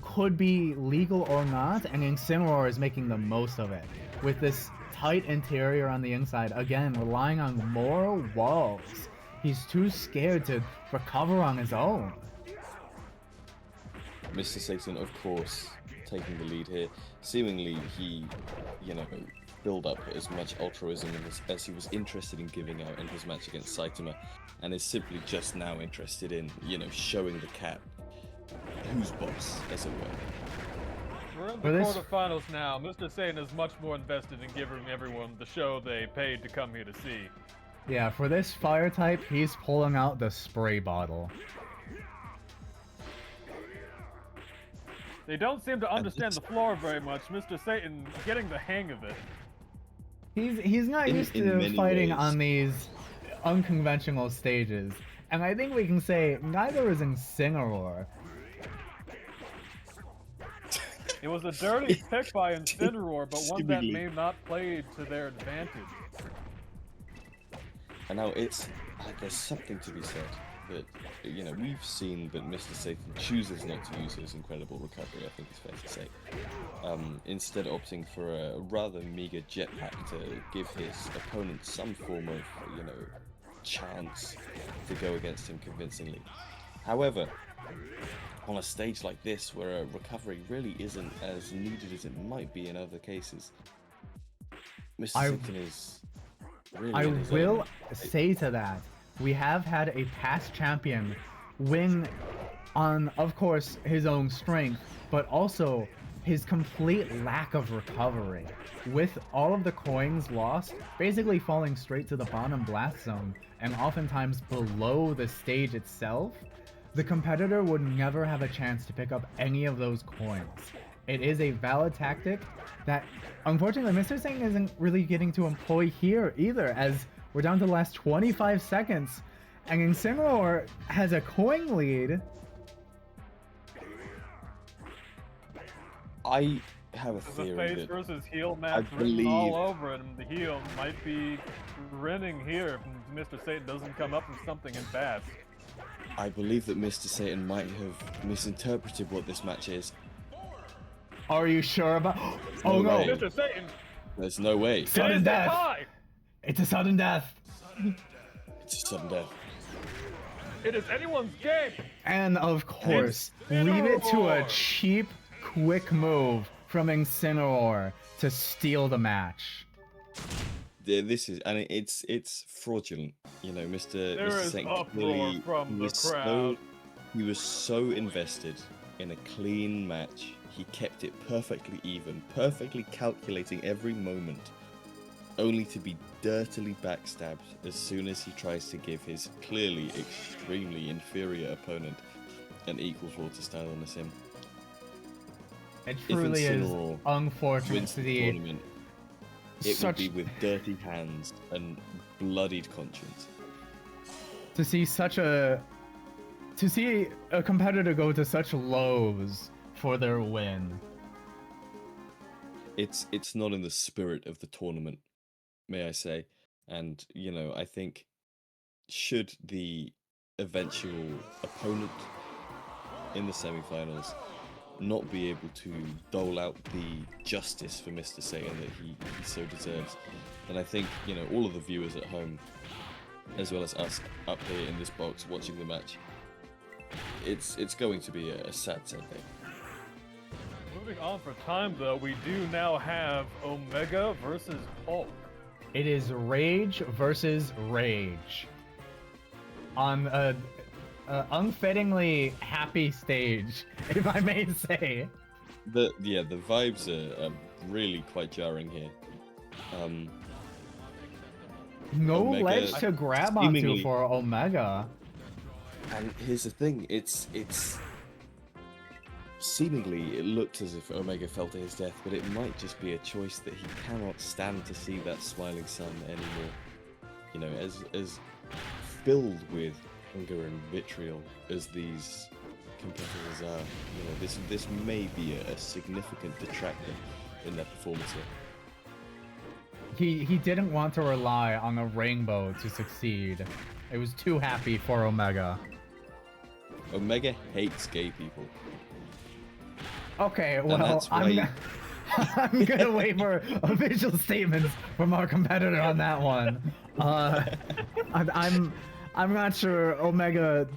could be legal or not, and Incineroar is making the most of it with this tight interior on the inside, again relying on more walls. He's too scared to recover on his own. Mr. Satan, of course, taking the lead here. Seemingly he, you know, build up as much altruism as he was interested in giving out in his match against Saitama, and is simply just now interested in, you know, showing the cat who's boss, as it were. We're in the quarterfinals now. Mr. Satan is much more invested in giving everyone the show they paid to come here to see. Yeah, for this fire type, he's pulling out the spray bottle. They don't seem to understand the floor very much. Mr. Satan getting the hang of it. He's not used to fighting on these unconventional stages, and I think we can say neither is Incineroar. It was a dirty pick by Incineroar, but one that may not play to their advantage. And now there's something to be said that, you know, we've seen that Mr. Satan chooses not to use his incredible recovery, I think it's fair to say. Instead opting for a rather meager jetpack to give his opponent some form of, you know, chance to go against him convincingly. However, on a stage like this, where a recovery really isn't as needed as it might be in other cases, Mr. Satan is really... I will say to that, we have had a past champion win on, of course, his own strength, but also his complete lack of recovery. With all of the coins lost, basically falling straight to the bottom blast zone, and oftentimes below the stage itself, the competitor would never have a chance to pick up any of those coins. It is a valid tactic that, unfortunately, Mr. Satan isn't really getting to employ here either, as we're down to the last 25 seconds, and Incineroar has a coin lead. I have a theory There's a face that versus heel match written all over it, and the heel might be grinning here if Mr. Satan doesn't come up with something in fast. I believe that Mr. Satan might have misinterpreted what this match is. Are you sure about... Oh no! Mr. Satan! There's no way. Sudden death! It's a sudden death! It's a sudden death. It is anyone's game! And of course, leave it to a cheap, quick move from Incineroar to steal the match. Yeah, this is, and it's fraudulent. You know, Mr. Satan uproar from the crowd. He was so invested in a clean match. He kept it perfectly even, perfectly calculating every moment, only to be dirtily backstabbed as soon as he tries to give his clearly extremely inferior opponent an equal floor to stand on as him. It truly is unfortunate to the tournament. It would be with dirty hands and bloodied conscience. To see a competitor go to such lows for their win. It's not in the spirit of the tournament, may I say. And, you know, I think should the eventual opponent in the semi-finals not be able to dole out the justice for Mr. Satan that he so deserves, then I think, you know, all of the viewers at home, as well as us up here in this box watching the match, it's going to be a sad thing. Moving on for time, though, we do now have Omega versus Hulk. It is Rage versus Rage. on a unfittingly happy stage, if I may say. The vibes are really quite jarring here. No Omega ledge to grab onto seemingly- for Omega. And here's the thing, it's seemingly it looked as if Omega fell to his death, but it might just be a choice that he cannot stand to see that smiling sun anymore. You know, as filled with anger and vitriol as these competitors are, you know, this may be a significant detractor in their performance here. He didn't want to rely on the rainbow to succeed. It was too happy for Omega. Omega hates gay people. Okay, And well, that's why I'm gonna wait for official statements from our competitor on that one. I'm not sure Omega.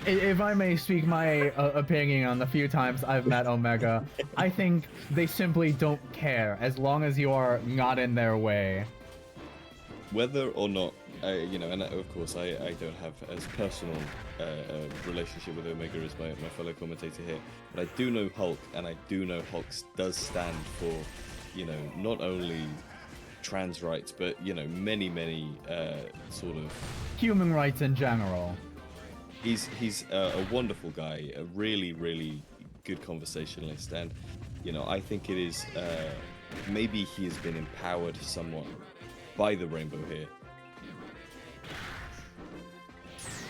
If I may speak my opinion on the few times I've met Omega, I think they simply don't care as long as you are not in their way. Whether or not, you know, and of course I don't have as personal a relationship with Omega as my fellow commentator here, but I do know Hulk, and I do know Hulk does stand for, you know, not only trans rights, but, you know, many sort of... Human rights in general. He's a wonderful guy, a really good conversationalist, and, you know, I think it is, maybe he has been empowered somewhat by the rainbow here.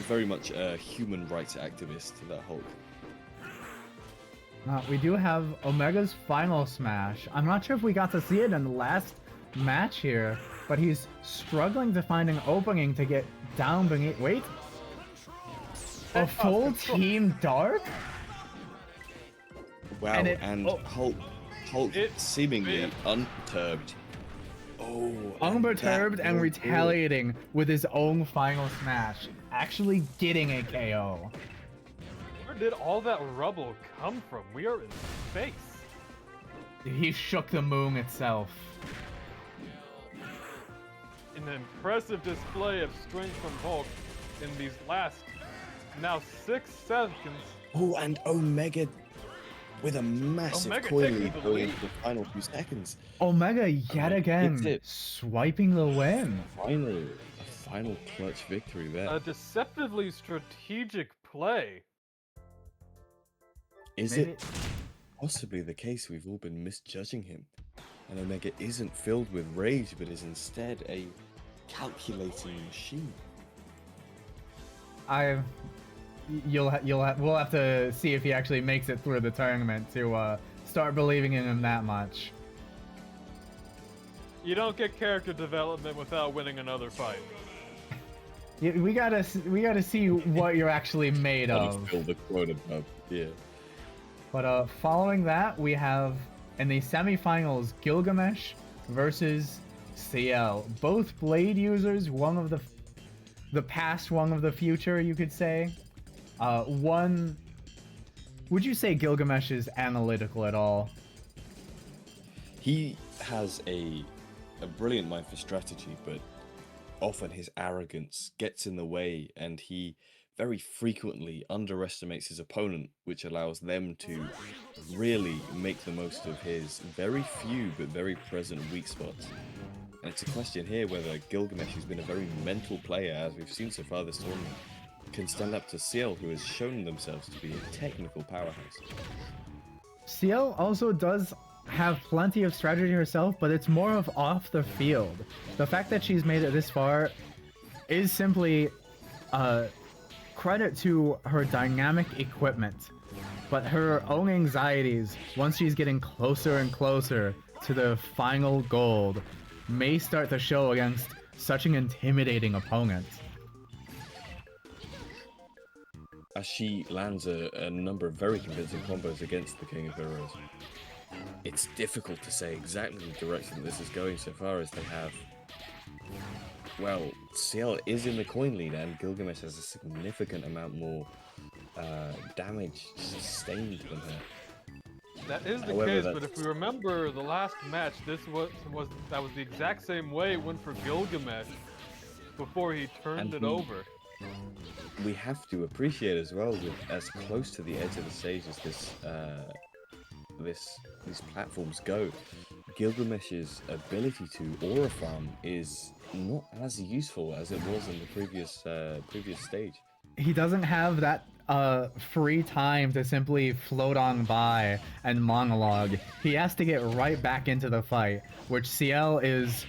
Very much a human rights activist, that Hulk. We do have Omega's final smash. I'm not sure if we got to see it in the last match here, but he's struggling to find an opening to get down beneath. Wait. A full team dark? Wow, and Hulk seemingly unperturbed. Oh, Unperturbed and retaliating with his own final smash, actually getting a KO. Where did all that rubble come from? We are in space. He shook the moon itself. An impressive display of strength from Hulk in these last, now 6 seconds. Oh, and Omega with a massive Omega coin taking lead the going lead. into the final few seconds. Omega yet again it. swiping the win. Finally, a final clutch victory there. A deceptively strategic play. Is Maybe- it possibly the case we've all been misjudging him? And Omega isn't filled with rage, but is instead a calculating machine. We'll have to see if he actually makes it through the tournament to start believing in him that much. You don't get character development without winning another fight. Yeah, we gotta see what you're actually made of. Unfill the quote above, yeah. But following that, we have in the semifinals Gilgamesh versus CL. Both Blade users, one of the past, one of the future, you could say. One. Would you say Gilgamesh is analytical at all? He has a brilliant mind for strategy, but often his arrogance gets in the way, and he very frequently underestimates his opponent, which allows them to really make the most of his very few but very present weak spots. And it's a question here whether Gilgamesh, who's been a very mental player, as we've seen so far this tournament, can stand up to CL, who has shown themselves to be a technical powerhouse. CL also does have plenty of strategy herself, but it's more of off the field. The fact that she's made it this far is simply credit to her dynamic equipment, but her own anxieties, once she's getting closer and closer to the final gold, may start to show against such an intimidating opponent. As she lands a number of very convincing combos against the King of Heroes. It's difficult to say exactly the direction that this is going so far as they have. Well, CL is in the coin lead, and Gilgamesh has a significant amount more damage sustained than her. That is the However, case, that's- but if we remember the last match, that was the exact same way it went for Gilgamesh before he turned And it he- over. we have to appreciate as well, with as close to the edge of the stage as these platforms go, Gilgamesh's ability to aura farm is not as useful as it was in the previous stage. He doesn't have that free time to simply float on by and monologue. He has to get right back into the fight, which CL is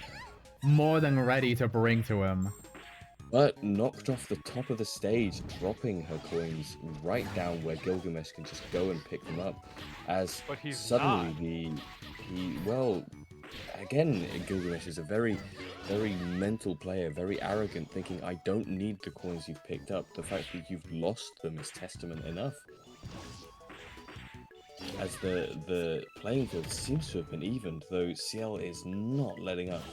more than ready to bring to him. But knocked off the top of the stage, dropping her coins right down where Gilgamesh can just go and pick them up. As But he's suddenly well, again, Gilgamesh is a very mental player, very arrogant, thinking, I don't need the coins you've picked up. The fact that you've lost them is testament enough. As the playing field seems to have been evened, though CL is not letting up.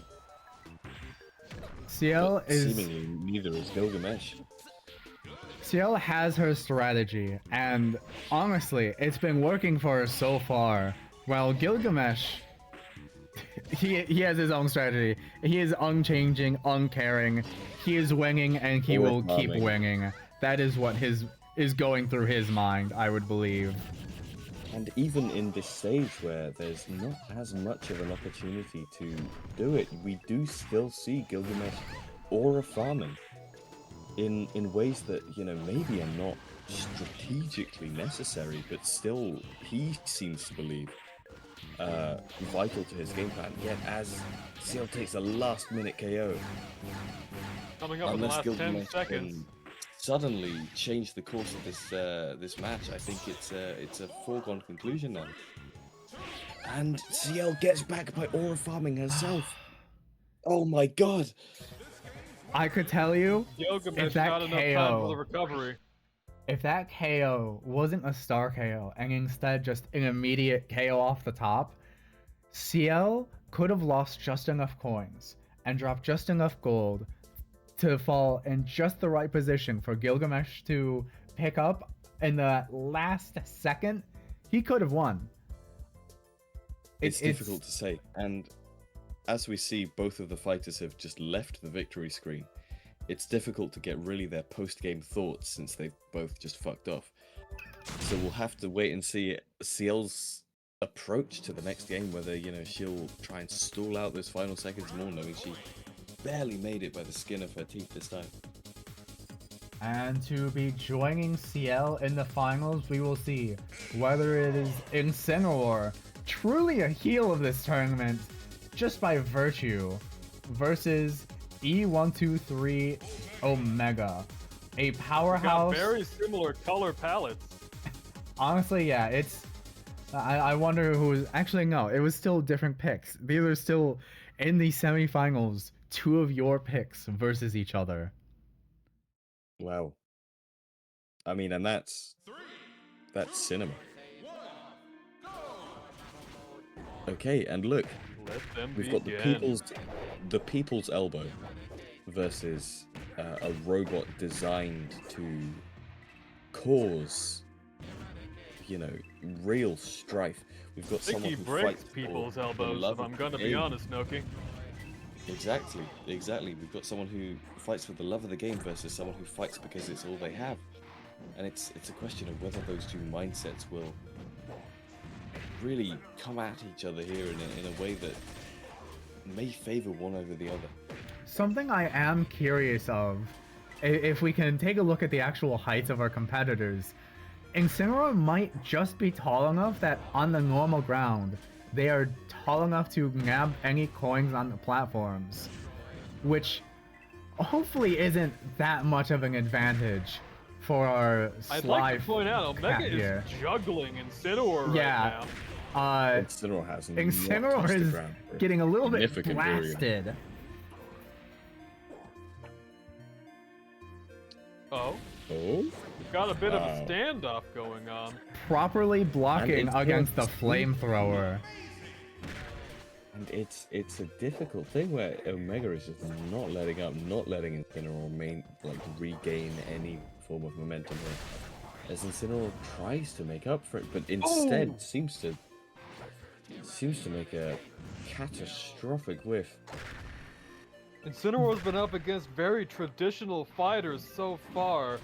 CL But is seemingly neither is Gilgamesh. CL has her strategy, and honestly, it's been working for her so far. While Gilgamesh, he has his own strategy. He is unchanging, uncaring. He is winging, and he will keep winging. That is what is going through his mind, I would believe. And even in this stage where there's not as much of an opportunity to do it, we do still see Gilgamesh aura farming in ways that, you know, maybe are not strategically necessary, but still he seems to believe vital to his game plan. Yet as CL takes a last minute KO, Coming up in the last 10 Gilgamesh seconds. can suddenly change the course of this match, I think it's a foregone conclusion now. And CL gets back by aura farming herself. Oh my god! I could tell you, Gilgamesh if that got enough time for the KO, recovery. if that KO wasn't a star KO and instead just an immediate KO off the top, CL could have lost just enough coins and dropped just enough gold to fall in just the right position for Gilgamesh to pick up in the last second. He could have won. It's difficult to say, and as we see, both of the fighters have just left the victory screen. It's difficult to get really their post-game thoughts since they've both just fucked off. So we'll have to wait and see CL's approach to the next game, whether, you know, she'll try and stall out those final seconds more, knowing she barely made it by the skin of her teeth this time. And to be joining CL in the finals, we will see whether it is Incineroar, truly a heel of this tournament, just by virtue, versus E123 Omega, a powerhouse. Got very similar color palettes. Honestly, yeah, it's. I wonder who was actually no. It was still different picks. These are still in the semifinals. Two of your picks versus each other. Wow. I mean, and that's cinema. Okay, and look, we've got the people's elbow versus a robot designed to cause, you know, real strife. We've got someone who breaks fights people's elbows, if I'm gonna be honest, Noki. Exactly. We've got someone who fights for the love of the game versus someone who fights because it's all they have. And it's a question of whether those two mindsets will really come at each other here in a way that may favor one over the other. Something I am curious of, if we can take a look at the actual heights of our competitors, Incineroar might just be tall enough that on the normal ground, they are tall enough to nab any coins on the platforms, which hopefully isn't that much of an advantage for our I'd sly like to point out, Omega is juggling Incineroar right now. Incineroar is getting a little bit blasted. Oh? Got a bit of a standoff going on. Properly blocking against the flamethrower. And it's a difficult thing where Omega is just not letting up, not letting Incineroar regain any form of momentum here. As Incineroar tries to make up for it, but instead seems to make a catastrophic whiff. Incineroar's been up against very traditional fighters so far.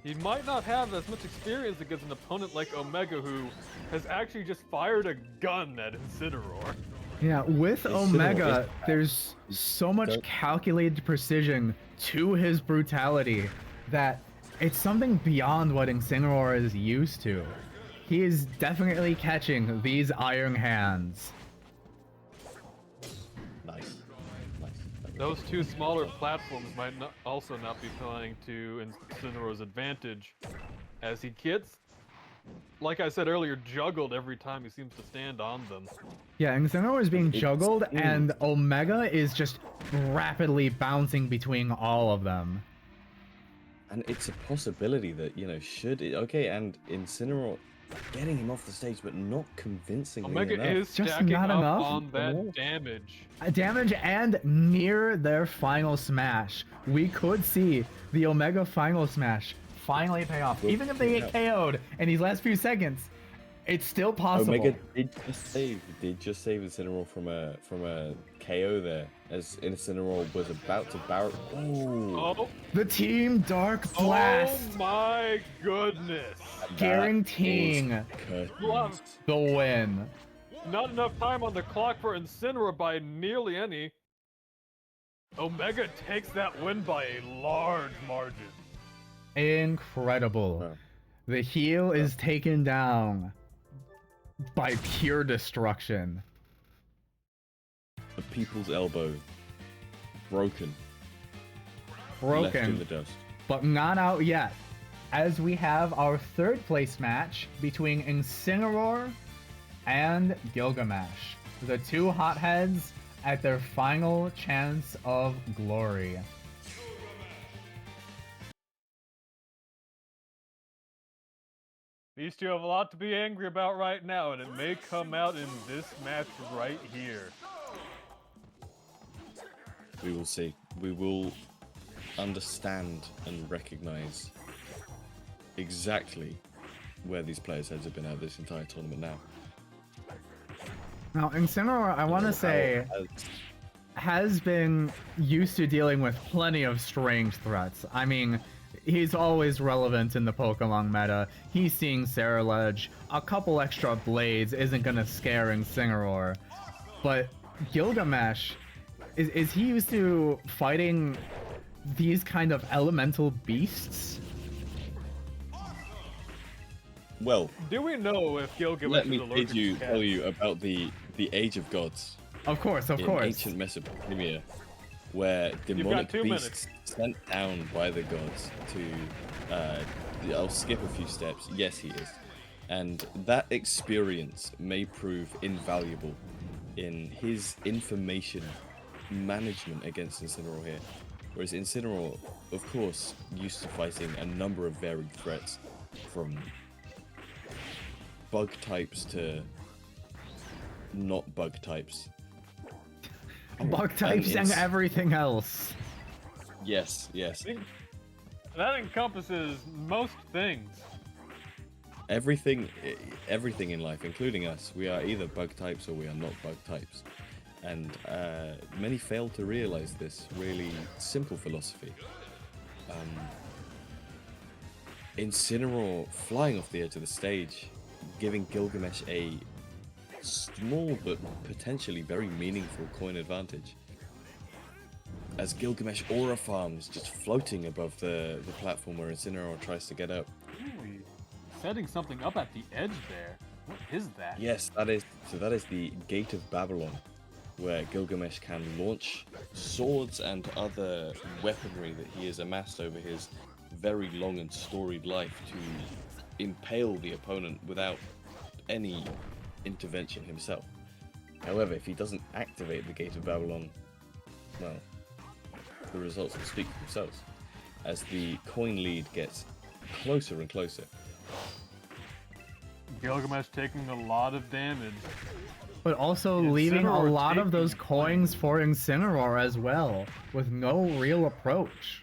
He might not have as much experience against an opponent like Omega, who has actually just fired a gun at Incineroar. Yeah, with Incineroar Omega, is- there's so much calculated precision to his brutality that it's something beyond what Incineroar is used to. He is definitely catching these iron hands. Nice. Those two smaller platforms might also not be playing to Incineroar's advantage, as he gets, like I said earlier, juggled every time he seems to stand on them. Yeah, Incineroar is being It's- juggled, and Omega is just rapidly bouncing between all of them. And it's a possibility that, you know, okay, and Incineroar getting him off the stage, but not convincingly Omega enough. is Just stacking not up enough? on that damage. Damage and near their final smash. We could see the Omega final smash finally pay off. Even if they get KO'd in these last few seconds, it's still possible. Omega did just save Incineroar from a KO there, as Incineroar was about to barrel. Ooh, Oh, The Team Dark Blast oh my goodness! that guaranteeing is curtains. Love. the win. Not enough time on the clock for Incineroar by nearly any. Omega takes that win by a large margin. Incredible. Wow. The heel is taken down by pure destruction. The people's elbow broken, left in Broken, the dust. but not out yet. As we have our third place match between Incineroar and Gilgamesh. The two hotheads at their final chance of glory. These two have a lot to be angry about right now, and it may come out in this match right here. We will see. We will understand and recognize exactly where these players' heads have been at this entire tournament now. Now, Incineroar, I want to say, has been used to dealing with plenty of strange threats. I mean, he's always relevant in the Pokemon meta. He's seeing Ceruledge. A couple extra blades isn't gonna scare Incineroar. But Gilgamesh, is he used to fighting these kind of elemental beasts? Well, Do we know if Gilgamesh let is me allergic to tell cats? you about the Age of Gods Of course, of in course. ancient Mesopotamia, where demonic 2 beasts sent down by the gods to. I'll skip a few steps. Yes, he is, and that experience may prove invaluable in his information management against Incineroar here. Whereas Incineroar, of course, used to fighting a number of varied threats, from bug types to not bug types. Bug types and it's- everything else. Yes, yes. That encompasses most things. Everything in life, including us, we are either bug types or we are not bug types. And many fail to realize this really simple philosophy. Incineroar flying off the edge of the stage, giving Gilgamesh a small but potentially very meaningful coin advantage. As Gilgamesh aura farms just floating above the platform where Incineroar tries to get up. Ooh, setting something up at the edge there. What is that? Yes, that is the Gate of Babylon, where Gilgamesh can launch swords and other weaponry that he has amassed over his very long and storied life to impale the opponent without any intervention himself. However, if he doesn't activate the Gate of Babylon, well, the results will speak for themselves, as the coin lead gets closer and closer. Gilgamesh taking a lot of damage. But also leaving a Incineroar lot of those taking point. coins for Incineroar as well, with no real approach.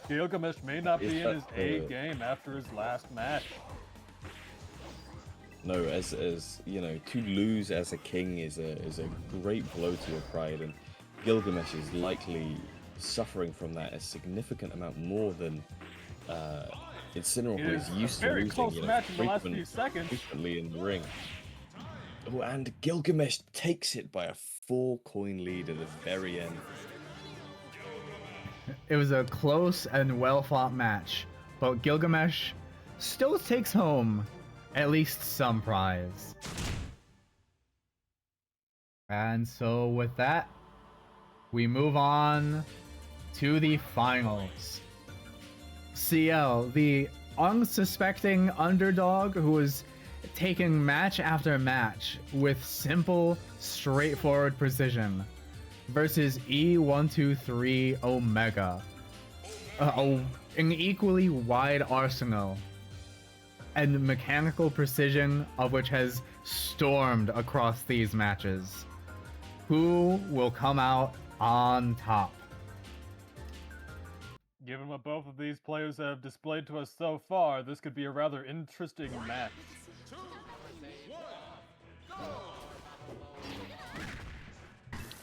Gilgamesh may not Is be in that his A the- game after his last match. No, as you know, to lose as a king is a great blow to your pride, and Gilgamesh is likely suffering from that a significant amount more than Incineroar, It who is is a used to very losing, close match in the last few seconds. frequently in the ring. Oh, and Gilgamesh takes it by a 4-coin lead at the very end. It was a close and well-fought match, but Gilgamesh still takes home at least some prize. And so with that, we move on to the finals. CL, the unsuspecting underdog who is taking match after match with simple, straightforward precision, versus E123 Omega, an equally wide arsenal and mechanical precision of which has stormed across these matches. Who will come out on top? Given what both of these players have displayed to us so far, this could be a rather interesting match.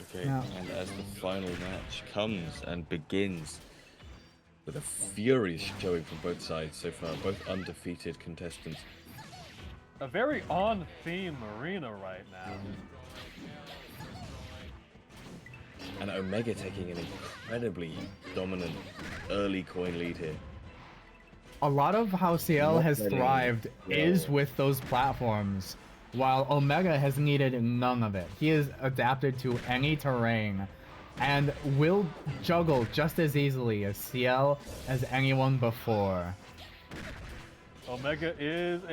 Okay, Now- and as the final match comes and begins with a furious showing from both sides so far, both undefeated contestants. A very on-theme arena right now. And Omega taking an incredibly dominant early coin lead here. A lot of how CL Not has letting thrived is go. with those platforms, while Omega has needed none of it. He is adapted to any terrain and will juggle just as easily as CL as anyone before. Omega is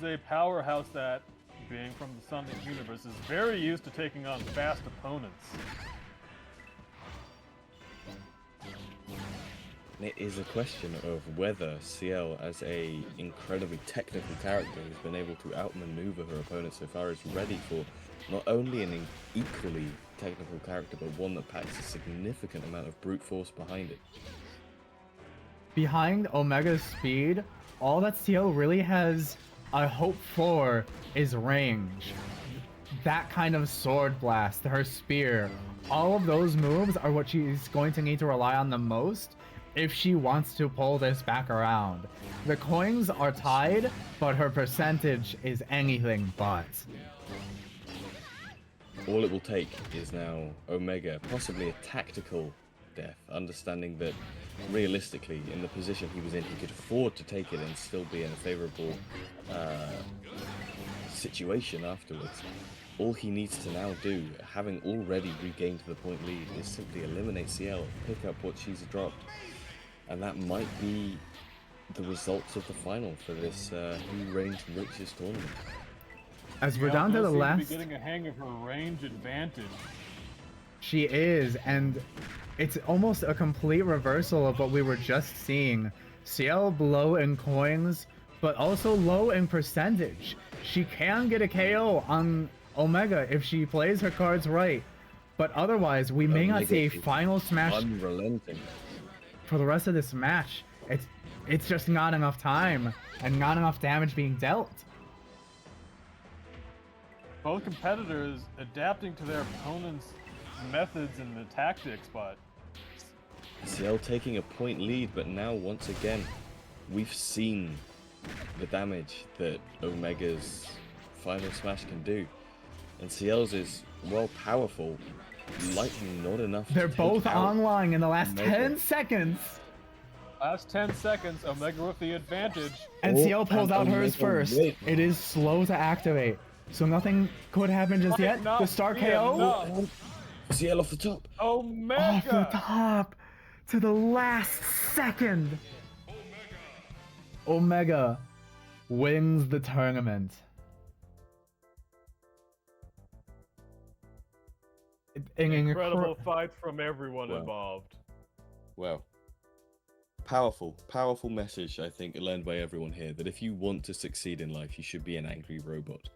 a powerhouse that, being from the Sonic universe, is very used to taking on fast opponents. And it is a question of whether CL, as a incredibly technical character who's been able to outmaneuver her opponent so far, is ready for not only an equally technical character, but one that packs a significant amount of brute force behind it. Behind Omega's speed, all that CL really has a hope for is range. That kind of sword blast, her spear, all of those moves are what she's going to need to rely on the most if she wants to pull this back around. The coins are tied, but her percentage is anything but. All it will take is now Omega, possibly a tactical death, understanding that realistically, in the position he was in, he could afford to take it and still be in a favorable situation afterwards. All he needs to now do, having already regained the point lead, is simply eliminate CL, pick up what she's dropped, and that might be the results of the final for this Who Reigns Richest tournament. As we're down to the Seems last... be getting a hang of her range advantage. She is, and it's almost a complete reversal of what we were just seeing. CL low in coins, but also low in percentage. She can get a KO on Omega if she plays her cards right, but otherwise we may not see a final smash Unrelenting. for the rest of this match. It's just not enough time and not enough damage being dealt. Both competitors adapting to their opponents' methods and the tactics, but CL taking a point lead, but now once again, we've seen the damage that Omega's final smash can do. And CL's is, well, powerful, likely not enough They're to take both out online in the last Omega. 10 seconds. last 10 seconds, Omega with the advantage. And Oh, CL pulls and out hers Omega first. wins. It is slow to activate, so nothing could happen just Might yet. not The star be KO enough. CL off the top. off the Omega! top to the last second. Omega wins the tournament. An Incredible fights from everyone Wow. involved. Well, powerful message, I think, learned by everyone here, that if you want to succeed in life, you should be an angry robot.